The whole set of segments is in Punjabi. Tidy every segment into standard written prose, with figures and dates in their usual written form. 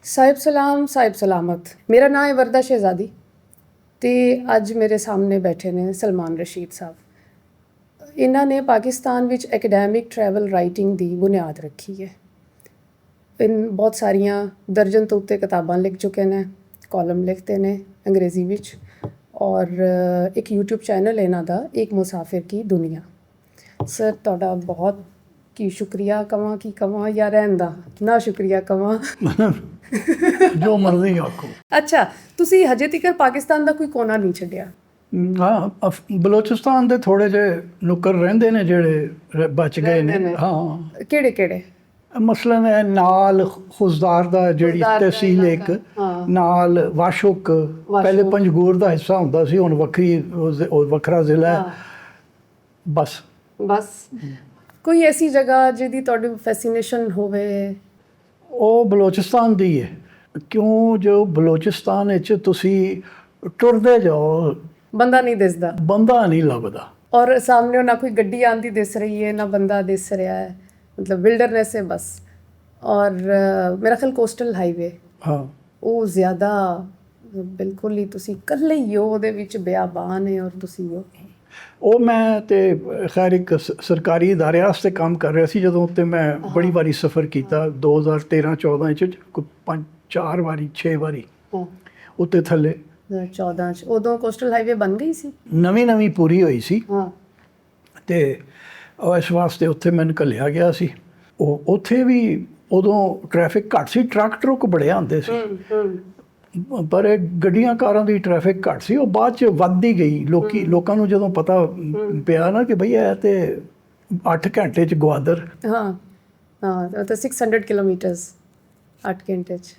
ਸਾਹਿਬ ਸਲਾਮ ਸਾਹਿਬ ਸਲਾਮਤ। ਮੇਰਾ ਨਾਮ ਹੈ ਵਰਦਾ ਸ਼ਹਿਜ਼ਾਦੀ ਅਤੇ ਅੱਜ ਮੇਰੇ ਸਾਹਮਣੇ ਬੈਠੇ ਨੇ ਸਲਮਾਨ ਰਸ਼ੀਦ ਸਾਹਿਬ। ਇਹਨਾਂ ਨੇ ਪਾਕਿਸਤਾਨ ਵਿੱਚ ਐਕੈਡੈਮਿਕ ਟਰੈਵਲ ਰਾਈਟਿੰਗ ਦੀ ਬੁਨਿਆਦ ਰੱਖੀ ਹੈ। ਬਹੁਤ ਸਾਰੀਆਂ ਦਰਜਨ ਤੋਂ ਉੱਤੇ ਕਿਤਾਬਾਂ ਲਿਖ ਚੁੱਕੇ ਨੇ, ਕਾਲਮ ਲਿਖਦੇ ਨੇ ਅੰਗਰੇਜ਼ੀ ਵਿੱਚ, ਔਰ ਇੱਕ YouTube ਚੈਨਲ ਇਹਨਾਂ ਦਾ ਇੱਕ ਮੁਸਾਫਿਰ ਕੀ ਦੁਨੀਆ। ਸਰ ਤੁਹਾਡਾ ਬਹੁਤ ਕੀ ਸ਼ੁਕਰੀਆ ਕਵਾਂ ਕੀ ਕਵਾਂ ਜਾਂ ਰਹਿਣ ਦਾ ਨਾ ਸ਼ੁਕਰੀਆ ਕਵਾਂ ਜੋ ਮਰਜ਼ੀ ਆਖੋ। ਅੱਛਾ, ਤੁਸੀਂ ਹਜੇ ਤੱਕ ਪਾਕਿਸਤਾਨ ਦਾ ਕੋਈ ਕੋਨਾ ਨਹੀਂ ਛੱਡਿਆ? ਹਾਂ, ਬਲੋਚਿਸਤਾਨ ਦੇ ਥੋੜ੍ਹੇ ਜਿਹੇ ਨੁੱਕਰ ਰਹਿੰਦੇ ਨੇ ਜਿਹੜੇ ਬਚ ਗਏ ਨੇ। ਹਾਂ, ਕਿਹੜੇ ਕਿਹੜੇ? ਮਸਲਨ ਹੈ ਨਾਲ ਖੁਜ਼ਦਾਰ ਦਾ ਜਿਹੜੀ ਤਹਿਸੀਲ ਇੱਕ, ਨਾਲ ਵਾਸ਼ੁਕ ਪਹਿਲੇ ਪੰਜਗੂਰ ਦਾ ਹਿੱਸਾ ਹੁੰਦਾ ਸੀ, ਹੁਣ ਵੱਖਰਾ ਜ਼ਿਲ੍ਹਾ ਹੈ। ਬਸ ਕੋਈ ਐਸੀ ਜਗ੍ਹਾ ਜਿਹਦੀ ਤੁਹਾਡੀ ਫੈਸੀਨੇਸ਼ਨ ਹੋਵੇ? ਉਹ ਬਲੋਚਿਸਤਾਨ ਦੀ ਹੈ। ਕਿਉਂ ਜੋ ਬਲੋਚਿਸਤਾਨ ਵਿੱਚ ਤੁਸੀਂ ਟੁਰਦੇ ਜਾਓ, ਬੰਦਾ ਨਹੀਂ ਦਿਸਦਾ, ਬੰਦਾ ਨਹੀਂ ਲੱਭਦਾ, ਔਰ ਸਾਹਮਣੇ ਨਾ ਕੋਈ ਗੱਡੀ ਆਂਦੀ ਦਿਸ ਰਹੀ ਹੈ ਨਾ ਬੰਦਾ ਦਿਸ ਰਿਹਾ ਹੈ, ਮਤਲਬ ਵਿਲਡਰਨੈਸ ਹੈ ਬਸ। ਔਰ ਮੇਰਾ ਖਿਆਲ ਕੋਸਟਲ ਹਾਈਵੇ, ਹਾਂ, ਉਹ ਜ਼ਿਆਦਾ ਬਿਲਕੁਲ ਹੀ ਤੁਸੀਂ ਇਕੱਲੇ ਹੀ ਹੋ ਉਹਦੇ ਵਿੱਚ, ਬਿਆਬਾਨ ਹੈ ਔਰ ਤੁਸੀਂ ਹੋ। ਉਹ ਮੈਂ ਤੇ ਖੈਰ ਇੱਕ ਸਰਕਾਰੀ ਅਦਾਰੇ ਵਾਸਤੇ ਕੰਮ ਕਰ ਰਿਹਾ ਸੀ ਜਦੋਂ, ਤੇ ਮੈਂ ਬੜੀ ਵਾਰੀ ਸਫ਼ਰ ਕੀਤਾ 2013-14 'ਚ, 5-4 ਵਾਰੀ 6 ਵਾਰੀ ਉੱਤੇ ਥੱਲੇ। 2014 'ਚ ਉਦੋਂ ਕੋਸਟਲ ਹਾਈਵੇ ਬਣ ਗਈ ਸੀ, ਨਵੀਂ ਪੂਰੀ ਹੋਈ ਸੀ। ਹਾਂ, ਤੇ ਇਸ ਵਾਸਤੇ ਉੱਥੇ ਮੈਨੂੰ ਘੱਲਿਆ ਗਿਆ ਸੀ। ਉਹ ਉੱਥੇ ਵੀ ਉਦੋਂ ਟ੍ਰੈਫਿਕ ਘੱਟ ਸੀ, ਟਰੱਕ ਬੜੇ ਆਉਂਦੇ ਸੀ, ਪਰ ਇਹ ਗੱਡੀਆਂ ਕਾਰਾਂ ਦੀ ਟ੍ਰੈਫਿਕ ਘੱਟ ਸੀ। ਉਹ ਬਾਅਦ 'ਚ ਵੱਧਦੀ ਗਈ। ਲੋਕਾਂ ਨੂੰ ਜਦੋਂ ਪਤਾ ਪਿਆ ਨਾ ਕਿ ਭਈ ਇਹ ਤੇ 8 ਘੰਟੇ 'ਚ ਗਵਾਦਰ। ਹਾਂ ਤਾਂ 600 ਕਿਲੋਮੀਟਰਸ 8 ਘੰਟੇ 'ਚ।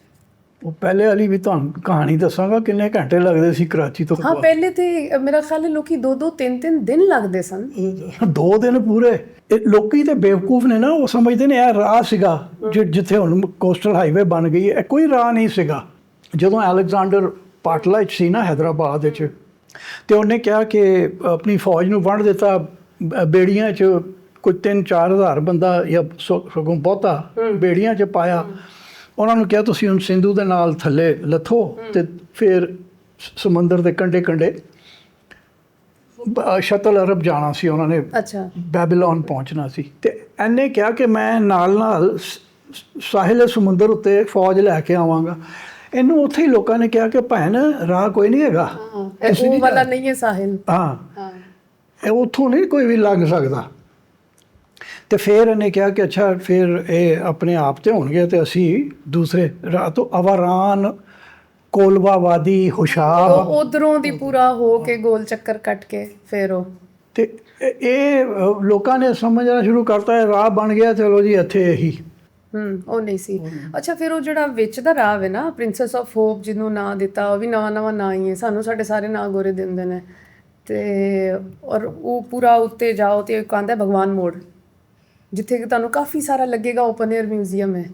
ਉਹ ਪਹਿਲੇ ਵਾਲੀ ਵੀ ਤੁਹਾਨੂੰ ਕਹਾਣੀ ਦੱਸਾਂਗਾ ਕਿੰਨੇ ਘੰਟੇ ਲੱਗਦੇ ਸੀ ਕਰਾਚੀ ਤੋਂ। ਹਾਂ, ਪਹਿਲੇ ਤੇ ਮੇਰਾ ਖਿਆਲ ਹੈ ਲੋਕੀ 2-2 3-3 ਦਿਨ ਲੱਗਦੇ ਸਨ। 2 ਦਿਨ ਪੂਰੇ। ਇਹ ਲੋਕੀ ਤੇ ਬੇਵਕੂਫ ਨੇ ਨਾ, ਉਹ ਸਮਝਦੇ ਨੇ ਇਹ ਰਾਹ ਸੀਗਾ ਜਿੱਥੇ ਹੁਣ ਕੋਸਟਲ ਹਾਈਵੇ ਬਣ ਗਈ ਹੈ। ਇਹ ਕੋਈ ਰਾਹ ਨਹੀਂ ਸੀਗਾ। ਜਦੋਂ ਅਲੈਗਜ਼ੈਂਡਰ ਪਾਟਲਾ 'ਚ ਸੀ ਨਾ ਹੈਦਰਾਬਾਦ ਵਿੱਚ, ਤੇ ਉਹਨੇ ਕਿਹਾ ਕਿ ਆਪਣੀ ਫੌਜ ਨੂੰ ਵੰਡ ਦਿੱਤਾ ਬੇੜੀਆਂ 'ਚ, ਕੋਈ 3-4 ਹਜ਼ਾਰ ਬੰਦਾ ਜਾਂ ਸਗੋਂ ਬਹੁਤਾ ਬੇੜੀਆਂ 'ਚ ਪਾਇਆ। ਉਹਨਾਂ ਨੂੰ ਕਿਹਾ ਤੁਸੀਂ ਹੁਣ ਸਿੰਧੂ ਦੇ ਨਾਲ ਥੱਲੇ ਲੱਥੋ ਤੇ ਫਿਰ ਸਮੁੰਦਰ ਦੇ ਕੰਢੇ ਸ਼ਤਲ ਅਰਬ ਜਾਣਾ ਸੀ ਉਹਨਾਂ ਨੇ। ਅੱਛਾ, ਬੈਬੀਲੋਨ ਪਹੁੰਚਣਾ ਸੀ। ਤੇ ਇਹਨੇ ਕਿਹਾ ਕਿ ਮੈਂ ਨਾਲ ਸਾਹਿਲ ਸਮੁੰਦਰ ਉੱਤੇ ਫੌਜ ਲੈ ਕੇ ਆਵਾਂਗਾ। ਇਹਨੂੰ ਉੱਥੇ ਹੀ ਲੋਕਾਂ ਨੇ ਕਿਹਾ ਕਿ ਭੈਣ ਰਾਹ ਕੋਈ ਨਹੀਂ ਹੈਗਾ, ਉਹ ਵਾਲਾ ਨਹੀਂ ਹੈ ਸਾਹਿਲ। ਹਾਂ, ਇਹ ਉੱਥੋਂ ਨਹੀਂ ਕੋਈ ਵੀ ਲੰਘ ਸਕਦਾ। ਤੇ ਫਿਰ ਇਹਨੇ ਕਿਹਾ ਕਿ ਅੱਛਾ ਫਿਰ ਇਹ ਆਪਣੇ ਆਪ ਤੇ ਹੋਣਗੇ ਤੇ ਅਸੀਂ ਦੂਸਰੇ ਰਾਹ ਤੋਂ ਅਵਾਰਾਨ, ਕੋਲਵਾ ਵਾਦੀ, ਹੁਸ਼ਾਰ, ਉਧਰੋਂ ਦੀ ਪੂਰਾ ਹੋ ਕੇ ਗੋਲ ਚੱਕਰ ਕੱਟ ਕੇ ਫਿਰ ਉਹ। ਤੇ ਇਹ ਲੋਕਾਂ ਨੇ ਸਮਝਣਾ ਸ਼ੁਰੂ ਕਰਤਾ ਹੈ ਰਾਹ ਬਣ ਗਿਆ, ਚਲੋ ਜੀ ਇੱਥੇ ਇਹੀ। ਉਹ ਨਹੀਂ ਸੀ। ਅੱਛਾ, ਫਿਰ ਉਹ ਜਿਹੜਾ ਵਿੱਚ ਦਾ ਰਾਹ ਹੈ ਨਾ, ਪ੍ਰਿੰਸੈਸ ਆਫ ਹੋਪ ਜਿਹਨੂੰ ਨਾਂ ਦਿੱਤਾ, ਉਹ ਵੀ ਨਵਾਂ ਨਾਂ ਹੀ ਹੈ। ਸਾਨੂੰ ਸਾਡੇ ਸਾਰੇ ਨਾਂ ਗੋਰੇ ਦਿੰਦੇ ਨੇ। ਤੇ ਔਰ ਉਹ ਪੂਰਾ ਉੱਤੇ ਜਾਓ ਤੇ ਇੱਕ ਆਉਂਦਾ ਭਗਵਾਨ ਮੋੜ, ਜਿੱਥੇ ਕਿ ਤੁਹਾਨੂੰ ਕਾਫੀ ਸਾਰਾ ਲੱਗੇਗਾ ਓਪਨ ਏਅਰ ਮਿਊਜ਼ੀਅਮ ਹੈ।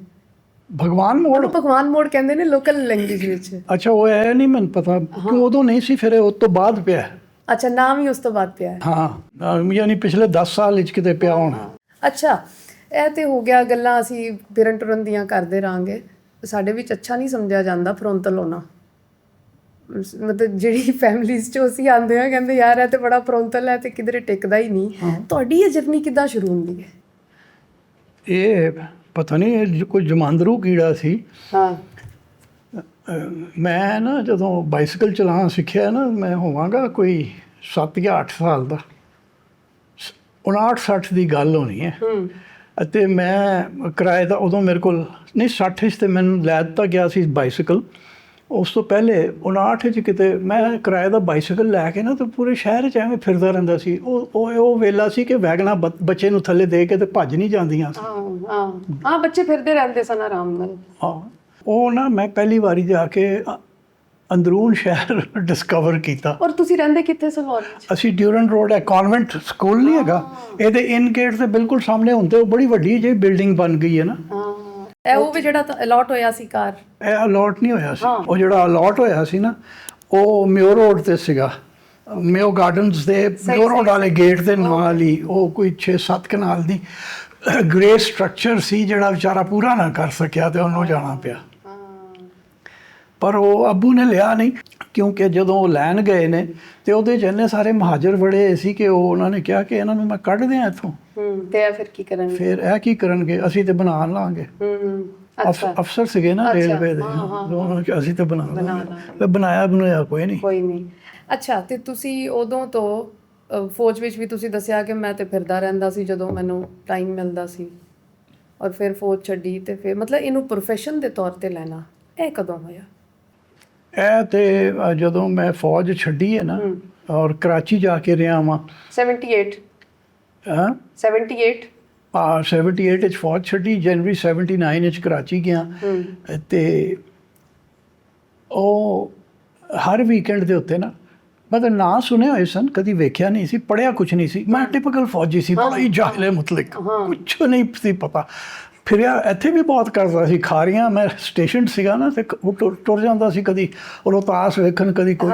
ਭਗਵਾਨ ਮੋੜ ਕਹਿੰਦੇ ਨੇ ਲੋਕਲ ਲੈਂਗੁਏਜ ਵਿੱਚ। ਅੱਛਾ, ਉਹ ਇਹ ਨਹੀਂ ਮੈਨੂੰ ਪਤਾ ਕਿ ਉਦੋਂ ਨਹੀਂ ਸੀ, ਫਿਰ ਉਸ ਤੋਂ ਬਾਅਦ ਪਿਆ। ਅੱਛਾ, ਨਾਮ ਹੀ ਉਸ ਤੋਂ ਬਾਅਦ ਪਿਆ। ਹਾਂ, ਯਾਨੀ ਪਿਛਲੇ 10 ਸਾਲ ਵਿੱਚ ਕਿਤੇ ਪਿਆ ਹੋਣਾ। ਅੱਛਾ, ਇਹ ਤੇ ਹੋ ਗਿਆ ਗੱਲਾਂ ਅਸੀਂ ਫਿਰਨ ਟੁਰਨ ਦੀਆਂ ਕਰਦੇ ਰਹਾਂਗੇ। ਸਾਡੇ ਵਿੱਚ ਅੱਛਾ ਨਹੀਂ ਸਮਝਿਆ ਜਾਂਦਾ ਫਰੋਂਤਲ ਹੋਣਾ। ਮਤਲਬ ਜਿਹੜੀ ਫੈਮਿਲੀਜ਼ 'ਚੋਂ ਅਸੀਂ ਆਉਂਦੇ ਹਾਂ, ਕਹਿੰਦੇ ਯਾਰ ਇਹ ਤੇ ਬੜਾ ਫਰੋਂਤਲ ਹੈ ਤੇ ਕਿਧਰੇ ਟਿਕਦਾ ਹੀ ਨਹੀਂ। ਤੁਹਾਡੀ ਇਹ ਜਰਨੀ ਕਿੱਦਾਂ ਸ਼ੁਰੂ ਹੁੰਦੀ ਹੈ? ਇਹ ਪਤਾ ਨਹੀਂ, ਇਹ ਕੋਈ ਜਮਾਂਦਰੂ ਕੀੜਾ ਸੀ। ਹਾਂ, ਮੈਂ ਨਾ ਜਦੋਂ ਬਾਈਸਿਕਲ ਚਲਾਉਣਾ ਸਿੱਖਿਆ ਨਾ, ਮੈਂ ਹੋਵਾਂਗਾ ਕੋਈ 7 ਜਾਂ 8 ਸਾਲ ਦਾ, 59-60 ਦੀ ਗੱਲ ਹੋਣੀ ਹੈ। ਅਤੇ ਮੈਂ ਕਿਰਾਏ ਦਾ ਉਦੋਂ ਮੇਰੇ ਕੋਲ ਨਹੀਂ, 60 'ਚ ਤੇ ਮੈਨੂੰ ਲੈ ਦਿੱਤਾ ਗਿਆ ਸੀ ਬਾਈਸਿਕਲ। ਉਸ ਤੋਂ ਪਹਿਲੇ 59 'ਚ ਕਿਤੇ ਮੈਂ ਕਿਰਾਏ ਦਾ ਬਾਈਸਿਕਲ ਲੈ ਕੇ ਨਾ ਤੇ ਪੂਰੇ ਸ਼ਹਿਰ 'ਚ ਐਵੇਂ ਫਿਰਦਾ ਰਹਿੰਦਾ ਸੀ। ਉਹ ਵੇਲਾ ਸੀ ਕਿ ਵੈਗਨਾਂ ਬੱਚੇ ਨੂੰ ਥੱਲੇ ਦੇ ਕੇ ਤੇ ਭੱਜ ਨਹੀਂ ਜਾਂਦੀਆਂ। ਹਾਂ, ਬੱਚੇ ਫਿਰਦੇ ਰਹਿੰਦੇ ਸਨ ਆਰਾਮ ਨਾਲ। ਹਾਂ, ਉਹ ਨਾ ਮੈਂ ਪਹਿਲੀ ਵਾਰੀ ਜਾ ਕੇ ਅੰਦਰੂਨ ਸ਼ਹਿਰ ਡਿਸਕਵਰ ਕੀਤਾ। ਔਰ ਤੁਸੀਂ ਰਹਿੰਦੇ ਕਿੱਥੇ ਸੀ ਲਾਹੌਰ ਵਿੱਚ? ਅਸੀਂ ਡਿਊਰਨ ਰੋਡ ਹੈ, ਕਨਵੈਂਟ ਸਕੂਲ ਨਹੀਂ ਹੈਗਾ, ਇਹਦੇ ਇਨ ਗੇਟ ਦੇ ਬਿਲਕੁਲ ਸਾਹਮਣੇ ਹੁੰਦੇ। ਉਹ ਬੜੀ ਵੱਡੀ ਜਿਹੀ ਬਿਲਡਿੰਗ ਬਣ ਗਈ ਹੈ ਨਾ। ਇਹ ਉਹ ਵੀ ਜਿਹੜਾ ਅਲਾਟ ਹੋਇਆ ਸੀ ਕਾਰ? ਇਹ ਅਲਾਟ ਨਹੀਂ ਹੋਇਆ ਸੀ। ਉਹ ਜਿਹੜਾ ਅਲਾਟ ਹੋਇਆ ਸੀ ਨਾ, ਉਹ ਮਿਓ ਰੋਡ ਤੇ ਸੀਗਾ, ਮਿਓ ਗਾਰਡਨਸ ਦੇ ਮਿਓ ਰੋਡ ਵਾਲੇ ਗੇਟ ਦੇ ਨਾਲ ਹੀ। ਉਹ ਕੋਈ 6-7 ਕਨਾਲ ਦੀ ਗ੍ਰੇ ਸਟਰਕਚਰ ਸੀ ਜਿਹੜਾ ਵਿਚਾਰਾ ਪੂਰਾ ਨਾ ਕਰ ਸਕਿਆ ਤੇ ਉਹਨੂੰ ਜਾਣਾ ਪਿਆ। ਪਰ ਉਹ ਅੱਬੂ ਨੇ ਲਿਆ ਨਹੀਂ, ਕਿਉਂਕਿ ਜਦੋਂ ਉਹ ਲੈਣ ਗਏ ਨੇ ਤੇ ਉਹਦੇ 'ਚ ਇੰਨੇ ਸਾਰੇ ਮਹਾਜਰ ਬੜੇ ਸੀ ਕਿ ਉਹਨਾਂ ਨੇ ਕਿਹਾ ਕਿ ਇਹਨਾਂ ਨੂੰ ਮੈਂ ਕੱਢ ਦਿਆਂ ਇੱਥੋਂ। ਤੇ ਇਹ ਫਿਰ ਕੀ ਕਰਨਗੇ? ਫਿਰ ਇਹ ਕੀ ਕਰਨਗੇ, ਅਸੀਂ ਤੇ ਬਣਾ ਲਾਂਗੇ। ਅਫਸਰ ਸੀਗੇ ਨਾ ਰੇਲਵੇ ਦੇ, ਅਸੀਂ ਤੇ ਬਣਾ ਲਾਂਗੇ। ਬਣਾਇਆ ਕੋਈ ਨਹੀਂ। ਅੱਛਾ, ਤੇ ਤੁਸੀਂ ਉਦੋਂ ਤੋਂ ਫੌਜ ਵਿੱਚ ਵੀ ਤੁਸੀਂ ਦੱਸਿਆ ਕਿ ਮੈਂ ਤੇ ਫਿਰਦਾ ਰਹਿੰਦਾ ਸੀ ਜਦੋਂ ਮੈਨੂੰ ਟਾਈਮ ਮਿਲਦਾ ਸੀ, ਔਰ ਫਿਰ ਫੌਜ ਛੱਡੀ ਤੇ ਫਿਰ ਮਤਲਬ ਇਹਨੂੰ ਪ੍ਰੋਫੈਸ਼ਨ ਦੇ ਤੌਰ ਤੇ ਲੈਣਾ ਇਹ ਕਦੋਂ ਹੋਇਆ? ਇਹ ਤੇ ਜਦੋਂ ਮੈਂ ਫੌਜ ਛੱਡੀ ਹੈ ਨਾ, ਔਰ ਕਰਾਚੀ ਜਾ ਕੇ ਰਿਹਾ ਵਾਂ 78 ਹਾਂ 78 78 ਵਿੱਚ ਫੌਜ ਛੱਡੀ, ਜਨਵਰੀ 79 ਵਿੱਚ ਕਰਾਚੀ ਗਿਆ। ਤੇ ਉਹ ਹਰ ਵੀਕਐਂਡ ਦੇ ਉੱਤੇ ਨਾ, ਮਤਲਬ ਨਾਂ ਸੁਣੇ ਹੋਏ ਸਨ, ਕਦੀ ਵੇਖਿਆ ਨਹੀਂ ਸੀ, ਪੜ੍ਹਿਆ ਕੁਛ ਨਹੀਂ ਸੀ। ਮੈਂ ਟਿਪੀਕਲ ਫੌਜੀ ਸੀ, ਬੜਾ ਹੀ ਜਾਹਿਲ ਮੁਤਲਕ, ਕੁਛ ਨਹੀਂ ਸੀ ਪਤਾ। ਫਿਰਿਆ ਇੱਥੇ ਵੀ ਬਹੁਤ ਕਰਦਾ ਸੀ, ਖਾਰੀਆਂ ਮੈਂ ਸਟੇਸ਼ਨ ਸੀਗਾ ਨਾ, ਤੇ ਉਹ ਟੁਰ ਜਾਂਦਾ ਸੀ ਕਦੀ ਰੋਹਤਾਸ ਵੇਖਣ, ਕਦੀ ਕੋਈ।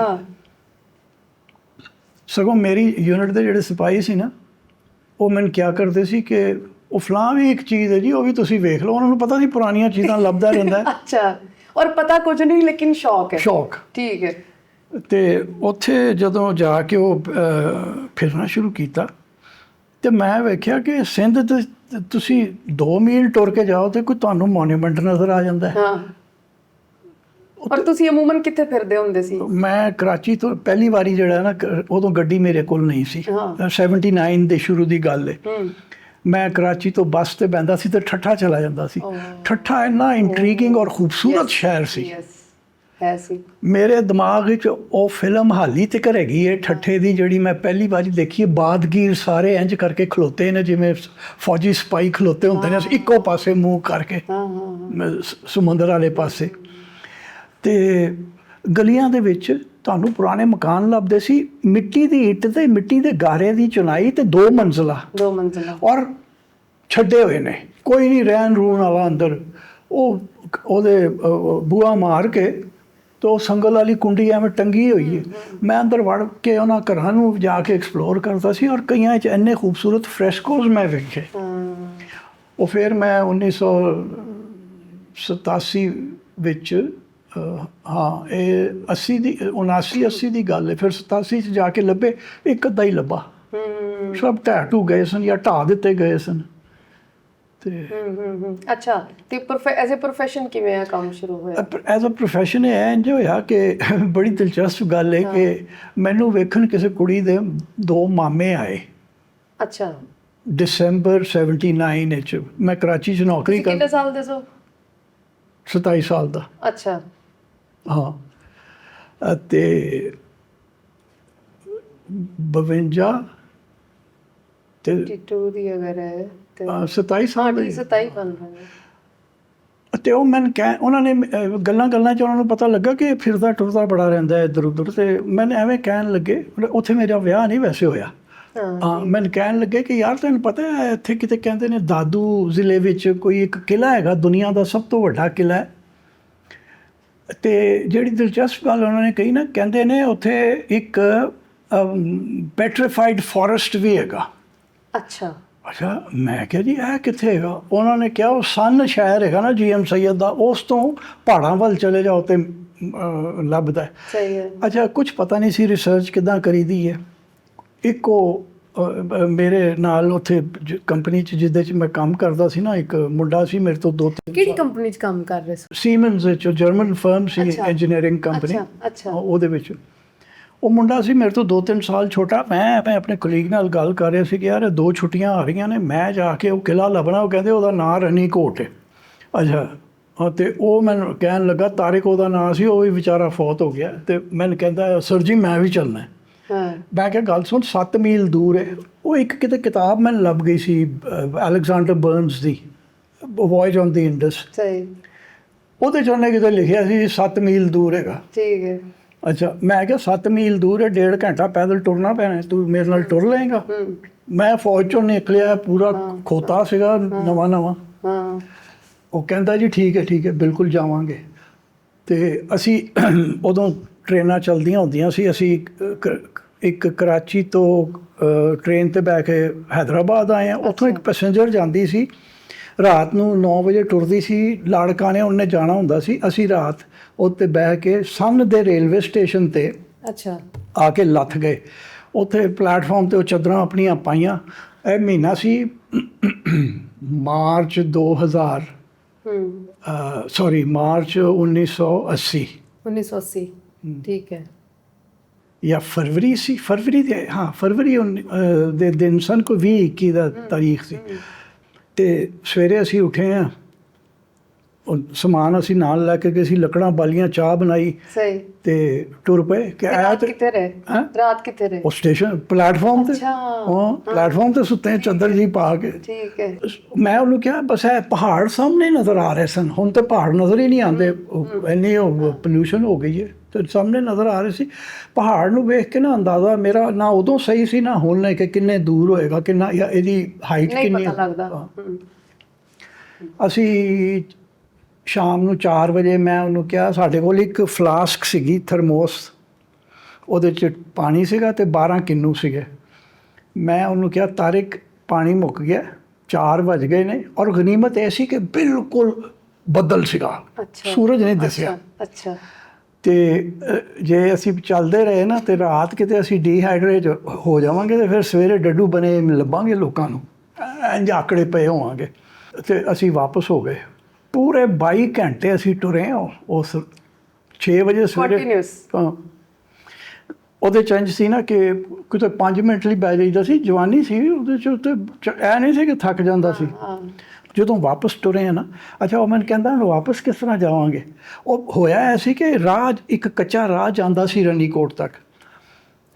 ਸਗੋਂ ਮੇਰੀ ਯੂਨਿਟ ਦੇ ਜਿਹੜੇ ਸਿਪਾਹੀ ਸੀ ਨਾ, ਉਹ ਮੈਨੂੰ ਕਿਹਾ ਕਰਦੇ ਸੀ ਕਿ ਉਹ ਫਲਾਂ ਵੀ ਇੱਕ ਚੀਜ਼ ਹੈ ਜੀ, ਉਹ ਵੀ ਤੁਸੀਂ ਵੇਖ ਲਓ। ਉਹਨਾਂ ਨੂੰ ਪਤਾ ਸੀ ਪੁਰਾਣੀਆਂ ਚੀਜ਼ਾਂ ਲੱਭਦਾ ਰਹਿੰਦਾ। ਅੱਛਾ, ਔਰ ਪਤਾ ਕੁਝ ਨਹੀਂ, ਲੇਕਿਨ ਸ਼ੌਕ ਹੈ। ਸ਼ੌਕ, ਠੀਕ ਹੈ। ਤੇ ਉੱਥੇ ਜਦੋਂ ਜਾ ਕੇ ਉਹ ਫਿਰਨਾ ਸ਼ੁਰੂ ਕੀਤਾ ਤੇ ਮੈਂ ਵੇਖਿਆ ਕਿ ਸਿੰਧ ਤੇ ਤੁਸੀਂ 2 ਮੀਲ ਟੁਰ ਕੇ ਜਾਓ ਤੇ ਕੋਈ ਤੁਹਾਨੂੰ ਮੋਨੂਮੈਂਟ ਨਜ਼ਰ ਆ ਜਾਂਦਾ ਹੈ। ਹਾਂ, ਔਰ ਤੁਸੀਂ ਅਮੂਮਨ ਕਿੱਥੇ ਫਿਰਦੇ ਹੁੰਦੇ ਸੀ? ਮੈਂ ਕਰਾਚੀ ਤੋਂ ਪਹਿਲੀ ਵਾਰੀ ਜਿਹੜਾ ਨਾ, ਉਦੋਂ ਗੱਡੀ ਮੇਰੇ ਕੋਲ ਨਹੀਂ ਸੀ, 79 ਦੇ ਸ਼ੁਰੂ ਦੀ ਗੱਲ ਹੈ। ਮੈਂ ਕਰਾਚੀ ਤੋਂ ਬੱਸ ਤੇ ਬਹਿੰਦਾ ਸੀ ਤੇ ਠੱਠਾ ਚਲਾ ਜਾਂਦਾ ਸੀ। ਠੱਠਾ ਇੰਨਾ ਇੰਟਰੀਗਿੰਗ ਔਰ ਖੂਬਸੂਰਤ ਸ਼ਹਿਰ ਸੀ। ਮੇਰੇ ਦਿਮਾਗ ਵਿੱਚ ਉਹ ਫਿਲਮ ਹਾਲੀ ਤੱਕ ਹੈਗੀ ਹੈ ਠੱਠੇ ਦੀ, ਜਿਹੜੀ ਮੈਂ ਪਹਿਲੀ ਵਾਰੀ ਦੇਖੀ ਹੈ। ਬਾਦਗੀਰ ਸਾਰੇ ਇੰਜ ਕਰਕੇ ਖਲੋਤੇ ਨੇ ਜਿਵੇਂ ਫੌਜੀ ਸਿਪਾਹੀ ਖਲੋਤੇ ਹੁੰਦੇ ਨੇ, ਇੱਕੋ ਪਾਸੇ ਮੂੰਹ ਕਰਕੇ ਸਮੁੰਦਰ ਵਾਲੇ ਪਾਸੇ। ਤੇ ਗਲੀਆਂ ਦੇ ਵਿੱਚ ਤੁਹਾਨੂੰ ਪੁਰਾਣੇ ਮਕਾਨ ਲੱਭਦੇ ਸੀ, ਮਿੱਟੀ ਦੀ ਇੱਟ ਤੇ ਮਿੱਟੀ ਦੇ ਗਾਰੇ ਦੀ ਚੁਨਾਈ, ਤੇ 2 ਮੰਜ਼ਲਾ ਔਰ ਛੱਡੇ ਹੋਏ ਨੇ, ਕੋਈ ਨਹੀਂ ਰਹਿਣ ਰੂਣ ਵਾਲਾ ਅੰਦਰ। ਉਹਦੇ ਬੂਹਾ ਮਾਰ ਕੇ ਤੇ ਉਹ ਸੰਗਲ ਵਾਲੀ ਕੁੰਡੀ ਐਵੇਂ ਟੰਗੀ ਹੋਈ ਹੈ। ਮੈਂ ਅੰਦਰ ਵੜ ਕੇ ਉਹਨਾਂ ਘਰਾਂ ਨੂੰ ਜਾ ਕੇ ਐਕਸਪਲੋਰ ਕਰਦਾ ਸੀ, ਔਰ ਕਈਆਂ 'ਚ ਇੰਨੇ ਖੂਬਸੂਰਤ ਫਰੈਸਕੋਜ਼ ਮੈਂ ਵੇਖੇ। ਉਹ ਫਿਰ ਮੈਂ 1987 ਵਿੱਚ ਇਹ 79-80 ਦੀ ਗੱਲ ਹੈ, ਫਿਰ 87 'ਚ ਜਾ ਕੇ ਲੱਭੇ, ਇੱਕ ਅੱਧਾ ਹੀ ਲੱਭਾ। ਸਭ ਢਹਿ ਗਏ ਸਨ ਜਾਂ ਢਾਹ ਦਿੱਤੇ ਗਏ ਸਨ। ਅੱਛਾ, ਤੇ ਐਜ਼ ਅ ਪ੍ਰੋਫੈਸ਼ਨ ਕਿਵੇਂ ਆ ਕੰਮ ਸ਼ੁਰੂ ਹੋਇਆ? ਐਜ਼ ਅ ਪ੍ਰੋਫੈਸ਼ਨ ਇਹ ਇੰਜ ਹੋਇਆ ਕਿ ਬੜੀ ਦਿਲਚਸਪ ਗੱਲ ਹੈ ਕਿ ਮੈਨੂੰ ਵੇਖਣ ਕਿਸੇ ਕੁੜੀ ਦੇ 2 ਮਾਮੇ ਆਏ। ਅੱਛਾ, ਦਸੰਬਰ 79 ਵਿੱਚ ਮੈਂ ਕਰਾਚੀ 'ਚ ਨੌਕਰੀ ਕਰ। ਕਿੰਨੇ ਸਾਲ ਦੇ ਸੋ? 27 ਸਾਲ ਦਾ। ਅੱਛਾ, ਹਾਂ। ਅਤੇ 52 ਤੇ 22 ਦੀ ਅਗਰ ਹੈ 27 ਸਾਲ ਦੀ। 27 ਬਣ ਰਹੇ। ਅਤੇ ਉਹ ਮੈਨੂੰ ਉਹਨਾਂ ਨੇ ਗੱਲਾਂ 'ਚ ਉਹਨਾਂ ਨੂੰ ਪਤਾ ਲੱਗਾ ਕਿ ਫਿਰਦਾ ਟੁਰਦਾ ਬੜਾ ਰਹਿੰਦਾ ਇੱਧਰ ਉੱਧਰ। ਅਤੇ ਮੈਨੂੰ ਐਵੇਂ ਕਹਿਣ ਲੱਗੇ, ਉੱਥੇ ਮੇਰਾ ਵਿਆਹ ਨਹੀਂ ਵੈਸੇ ਹੋਇਆ। ਮੈਨੂੰ ਕਹਿਣ ਲੱਗੇ ਕਿ ਯਾਰ ਤੈਨੂੰ ਪਤਾ ਹੈ ਇੱਥੇ ਕਿਤੇ ਕਹਿੰਦੇ ਨੇ ਦਾਦੂ ਜ਼ਿਲ੍ਹੇ ਵਿੱਚ ਕੋਈ ਇੱਕ ਕਿਲ੍ਹਾ ਹੈਗਾ, ਦੁਨੀਆ ਦਾ ਸਭ ਤੋਂ ਵੱਡਾ ਕਿਲ੍ਹਾ ਹੈ। ਅਤੇ ਜਿਹੜੀ ਦਿਲਚਸਪ ਗੱਲ ਉਹਨਾਂ ਨੇ ਕਹੀ ਨਾ, ਕਹਿੰਦੇ ਨੇ ਉੱਥੇ ਇੱਕ ਪੈਟਰੀਫਾਈਡ ਫੋਰੈਸਟ ਵੀ ਹੈਗਾ। ਅੱਛਾ। ਮੈਂ ਕਿਹਾ ਜੀ ਇਹ ਕਿੱਥੇ ਹੈਗਾ? ਉਹਨਾਂ ਨੇ ਕਿਹਾ ਉਹ ਸਨ ਸ਼ਹਿਰ ਹੈਗਾ ਨਾ GM ਸੈਯਦ ਦਾ, ਉਸ ਤੋਂ ਪਹਾੜਾਂ ਵੱਲ ਚਲੇ ਜਾਓ ਤੇ ਲੱਭਦਾ। ਸਹੀ ਹੈ। ਅੱਛਾ, ਕੁਛ ਪਤਾ ਨਹੀਂ ਸੀ ਰਿਸਰਚ ਕਿੱਦਾਂ ਕਰੀਦੀ ਹੈ। ਇੱਕੋ ਮੇਰੇ ਨਾਲ ਉੱਥੇ ਕੰਪਨੀ 'ਚ ਜਿਹਦੇ 'ਚ ਮੈਂ ਕੰਮ ਕਰਦਾ ਸੀ ਨਾ, ਇੱਕ ਮੁੰਡਾ ਸੀ ਮੇਰੇ ਤੋਂ 2-3। ਕਿਹੜੀ ਕੰਪਨੀ 'ਚ ਕੰਮ ਕਰ ਰਹੇ ਸੀ? ਸੀਮਨਸ ਵਿੱਚ, ਜਰਮਨ ਫਰਮ ਸੀ, ਇੰਜੀਨੀਅਰਿੰਗ ਕੰਪਨੀ। ਉਹਦੇ ਵਿੱਚ ਉਹ ਮੁੰਡਾ ਸੀ ਮੇਰੇ ਤੋਂ 2-3 ਸਾਲ ਛੋਟਾ। ਮੈਂ ਆਪਣੇ ਕੁਲੀਗ ਨਾਲ ਗੱਲ ਕਰ ਰਿਹਾ ਸੀ ਕਿ ਯਾਰ 2 ਛੁੱਟੀਆਂ ਆ ਰਹੀਆਂ ਨੇ, ਮੈਂ ਜਾ ਕੇ ਉਹ ਕਿਲ੍ਹਾ ਲੱਭਣਾ। ਉਹ ਕਹਿੰਦੇ ਉਹਦਾ ਨਾਂ ਰਨੀ ਕੋਟ ਹੈ। ਅੱਛਾ, ਅਤੇ ਉਹ ਮੈਨੂੰ ਕਹਿਣ ਲੱਗਾ, ਤਾਰਿਕ ਉਹਦਾ ਨਾਂ ਸੀ, ਉਹ ਵੀ ਵਿਚਾਰਾ ਫੌਤ ਹੋ ਗਿਆ। ਅਤੇ ਮੈਨੂੰ ਕਹਿੰਦਾ ਸਰ ਜੀ ਮੈਂ ਵੀ ਚੱਲਣਾ। ਮੈਂ ਕਿਹਾ ਗੱਲ ਸੁਣ, 7 ਮੀਲ ਦੂਰ ਹੈ। ਉਹ ਇੱਕ ਕਿਤੇ ਕਿਤਾਬ ਮੈਨੂੰ ਲੱਭ ਗਈ ਸੀ Alexander Bernays the, ਵੋਇਜ on the Indus. ਉਹਦੇ 'ਚ ਉਹਨੇ ਕਿਤੇ ਲਿਖਿਆ ਸੀ 7 ਮੀਲ ਦੂਰ ਹੈਗਾ। ਠੀਕ ਹੈ। ਅੱਛਾ, ਮੈਂ ਕਿਹਾ 7 ਮੀਲ ਦੂਰ ਹੈ, 1.5 ਘੰਟਾ ਪੈਦਲ ਟੁਰਨਾ ਪੈਣਾ, ਤੂੰ ਮੇਰੇ ਨਾਲ ਟੁਰ ਲਏਗਾ? ਮੈਂ ਫੌਜ 'ਚੋਂ ਨਿਕਲਿਆ, ਪੂਰਾ ਖੋਤਾ ਸੀਗਾ ਨਵਾਂ। ਉਹ ਕਹਿੰਦਾ ਜੀ ਠੀਕ ਹੈ ਬਿਲਕੁਲ ਜਾਵਾਂਗੇ। ਅਤੇ ਅਸੀਂ ਉਦੋਂ ਟ੍ਰੇਨਾਂ ਚੱਲਦੀਆਂ ਹੁੰਦੀਆਂ ਸੀ। ਅਸੀਂ ਇੱਕ ਕਰਾਚੀ ਤੋਂ ਟ੍ਰੇਨ 'ਤੇ ਬਹਿ ਕੇ ਹੈਦਰਾਬਾਦ ਆਏ ਹਾਂ। ਉੱਥੋਂ ਇੱਕ ਪੈਸੇਂਜਰ ਜਾਂਦੀ ਸੀ ਰਾਤ ਨੂੰ 9 ਵਜੇ ਟੁਰਦੀ ਸੀ ਲਾੜਕਾ ਨੇ, ਉਹਨੇ ਜਾਣਾ ਹੁੰਦਾ ਸੀ। ਅਸੀਂ ਰਾਤ ਉੱਤੇ ਬਹਿ ਕੇ ਸੰਨ ਦੇ ਰੇਲਵੇ ਸਟੇਸ਼ਨ ਤੇ ਅੱਛਾ ਆ ਕੇ ਲੱਥ ਗਏ। ਉੱਥੇ ਪਲੇਟਫਾਰਮ ਤੇ ਉਹ ਚਾਦਰਾਂ ਆਪਣੀਆਂ ਪਾਈਆਂ। ਇਹ ਮਹੀਨਾ ਸੀ ਮਾਰਚ 2000 ਸੌਰੀ ਮਾਰਚ 1980 1980 ਠੀਕ ਹੈ। ਜਾਂ ਫਰਵਰੀ ਸੀ, ਫਰਵਰੀ ਦੇ, ਹਾਂ ਫਰਵਰੀ ਦੇ ਦਿਨ ਸਨ, ਕੋਈ 20-21 ਦਾ ਤਾਰੀਖ ਸੀ। ਤੇ ਸਵੇਰੇ ਅਸੀਂ ਉੱਠੇ ਹਾਂ, ਉਹ ਸਮਾਨ ਅਸੀਂ ਨਾਲ ਲੈ ਕੇ ਗਏ ਸੀ, ਲੱਕੜਾਂ ਬਾਲੀਆਂ, ਚਾਹ ਬਣਾਈ ਸਹੀ ਤੇ ਟੁਰ ਪਏ। ਕਿ ਰਾਤ ਕਿੱਥੇ ਰਹੇ? ਹੈਂ? ਰਾਤ ਕਿੱਥੇ ਰਹੇ? ਉਹ ਸਟੇਸ਼ਨ ਪਲੇਟਫਾਰਮ ਤੇ। ਅੱਛਾ। ਹਾਂ ਪਲੇਟਫਾਰਮ ਤੇ ਸੁੱਤੇ ਚਾਦਰ ਜੀ ਪਾ ਕੇ। ਠੀਕ ਹੈ। ਮੈਂ ਉਹਨੂੰ ਕਿਹਾ ਬਸ ਇਹ ਪਹਾੜ ਸਾਹਮਣੇ ਨਜ਼ਰ ਆ ਰਹੇ ਸਨ, ਹੁਣ ਤੇ ਪਹਾੜ ਨਜ਼ਰ ਹੀ ਨਹੀਂ ਆਉਂਦੇ, ਇੰਨੀ ਪੋਲਿਊਸ਼ਨ ਹੋ ਗਈ ਹੈ। ਤੇ ਸਾਹਮਣੇ ਨਜ਼ਰ ਆ ਰਹੇ ਸੀ ਪਹਾੜ ਨੂੰ ਵੇਖ ਕੇ ਨਾ ਅੰਦਾਜ਼ਾ ਮੇਰਾ ਨਾ ਉਦੋਂ ਸਹੀ ਸੀ ਨਾ ਹੁਣ, ਲੈ ਕੇ ਕਿੰਨੇ ਦੂਰ ਹੋਏਗਾ, ਕਿੰਨਾ ਜਾਂ ਇਹਦੀ ਹਾਈਟ ਨਹੀਂ ਕਿੰਨੀ ਪਤਾ ਲੱਗਦਾ। ਅਸੀਂ ਸ਼ਾਮ ਨੂੰ 4 ਵਜੇ ਮੈਂ ਉਹਨੂੰ ਕਿਹਾ, ਸਾਡੇ ਕੋਲ ਇੱਕ ਫਲਾਸਕ ਸੀਗੀ ਥਰਮੋਸ, ਉਹਦੇ 'ਚ ਪਾਣੀ ਸੀਗਾ ਤੇ 12 ਕਿੰਨੂ ਸੀਗੇ। ਮੈਂ ਉਹਨੂੰ ਕਿਹਾ ਤਾਰਿਕ ਪਾਣੀ ਮੁੱਕ ਗਿਆ, 4 ਵੱਜ ਗਏ ਨੇ, ਔਰ ਗਨੀਮਤ ਇਹ ਸੀ ਕਿ ਬਿਲਕੁਲ ਬੱਦਲ ਸੀਗਾ, ਸੂਰਜ ਨਹੀਂ ਦਿਸਿਆ। ਅੱਛਾ। ਤੇ ਜੇ ਅਸੀਂ ਚੱਲਦੇ ਰਹੇ ਨਾ ਤੇ ਰਾਤ ਕਿਤੇ ਅਸੀਂ ਡੀਹਾਈਡਰੇਟ ਹੋ ਜਾਵਾਂਗੇ ਤੇ ਫਿਰ ਸਵੇਰੇ ਡੱਡੂ ਬਣੇ ਲੱਭਾਂਗੇ ਲੋਕਾਂ ਨੂੰ, ਇੰਝ ਆਕੜੇ ਪਏ ਹੋਵਾਂਗੇ। ਤੇ ਅਸੀਂ ਵਾਪਸ ਹੋ ਗਏ। ਪੂਰੇ 22 ਘੰਟੇ ਅਸੀਂ ਟੁਰੇ ਉਸ 6 ਵਜੇ ਸਵੇਰੇ। ਹਾਂ ਉਹਦੇ 'ਚ ਇੰਝ ਸੀ ਨਾ ਕਿ ਕਿਤੇ 5 ਮਿੰਟ ਲਈ ਬਹਿ ਜਾਈਦਾ ਸੀ, ਜਵਾਨੀ ਸੀ ਉਹਦੇ 'ਚ, ਉੱਤੇ ਐ ਨਹੀਂ ਸੀ ਕਿ ਥੱਕ ਜਾਂਦਾ ਸੀ। ਜਦੋਂ ਵਾਪਸ ਟੁਰੇ ਆ ਨਾ, ਅੱਛਾ ਉਹ ਮੈਨੂੰ ਕਹਿੰਦਾ ਵਾਪਸ ਕਿਸ ਤਰ੍ਹਾਂ ਜਾਵਾਂਗੇ? ਉਹ ਹੋਇਆ ਐਸੀ ਕਿ ਰਾਹ, ਇੱਕ ਕੱਚਾ ਰਾਹ ਜਾਂਦਾ ਸੀ ਰਣੀਕੋਟ ਤੱਕ।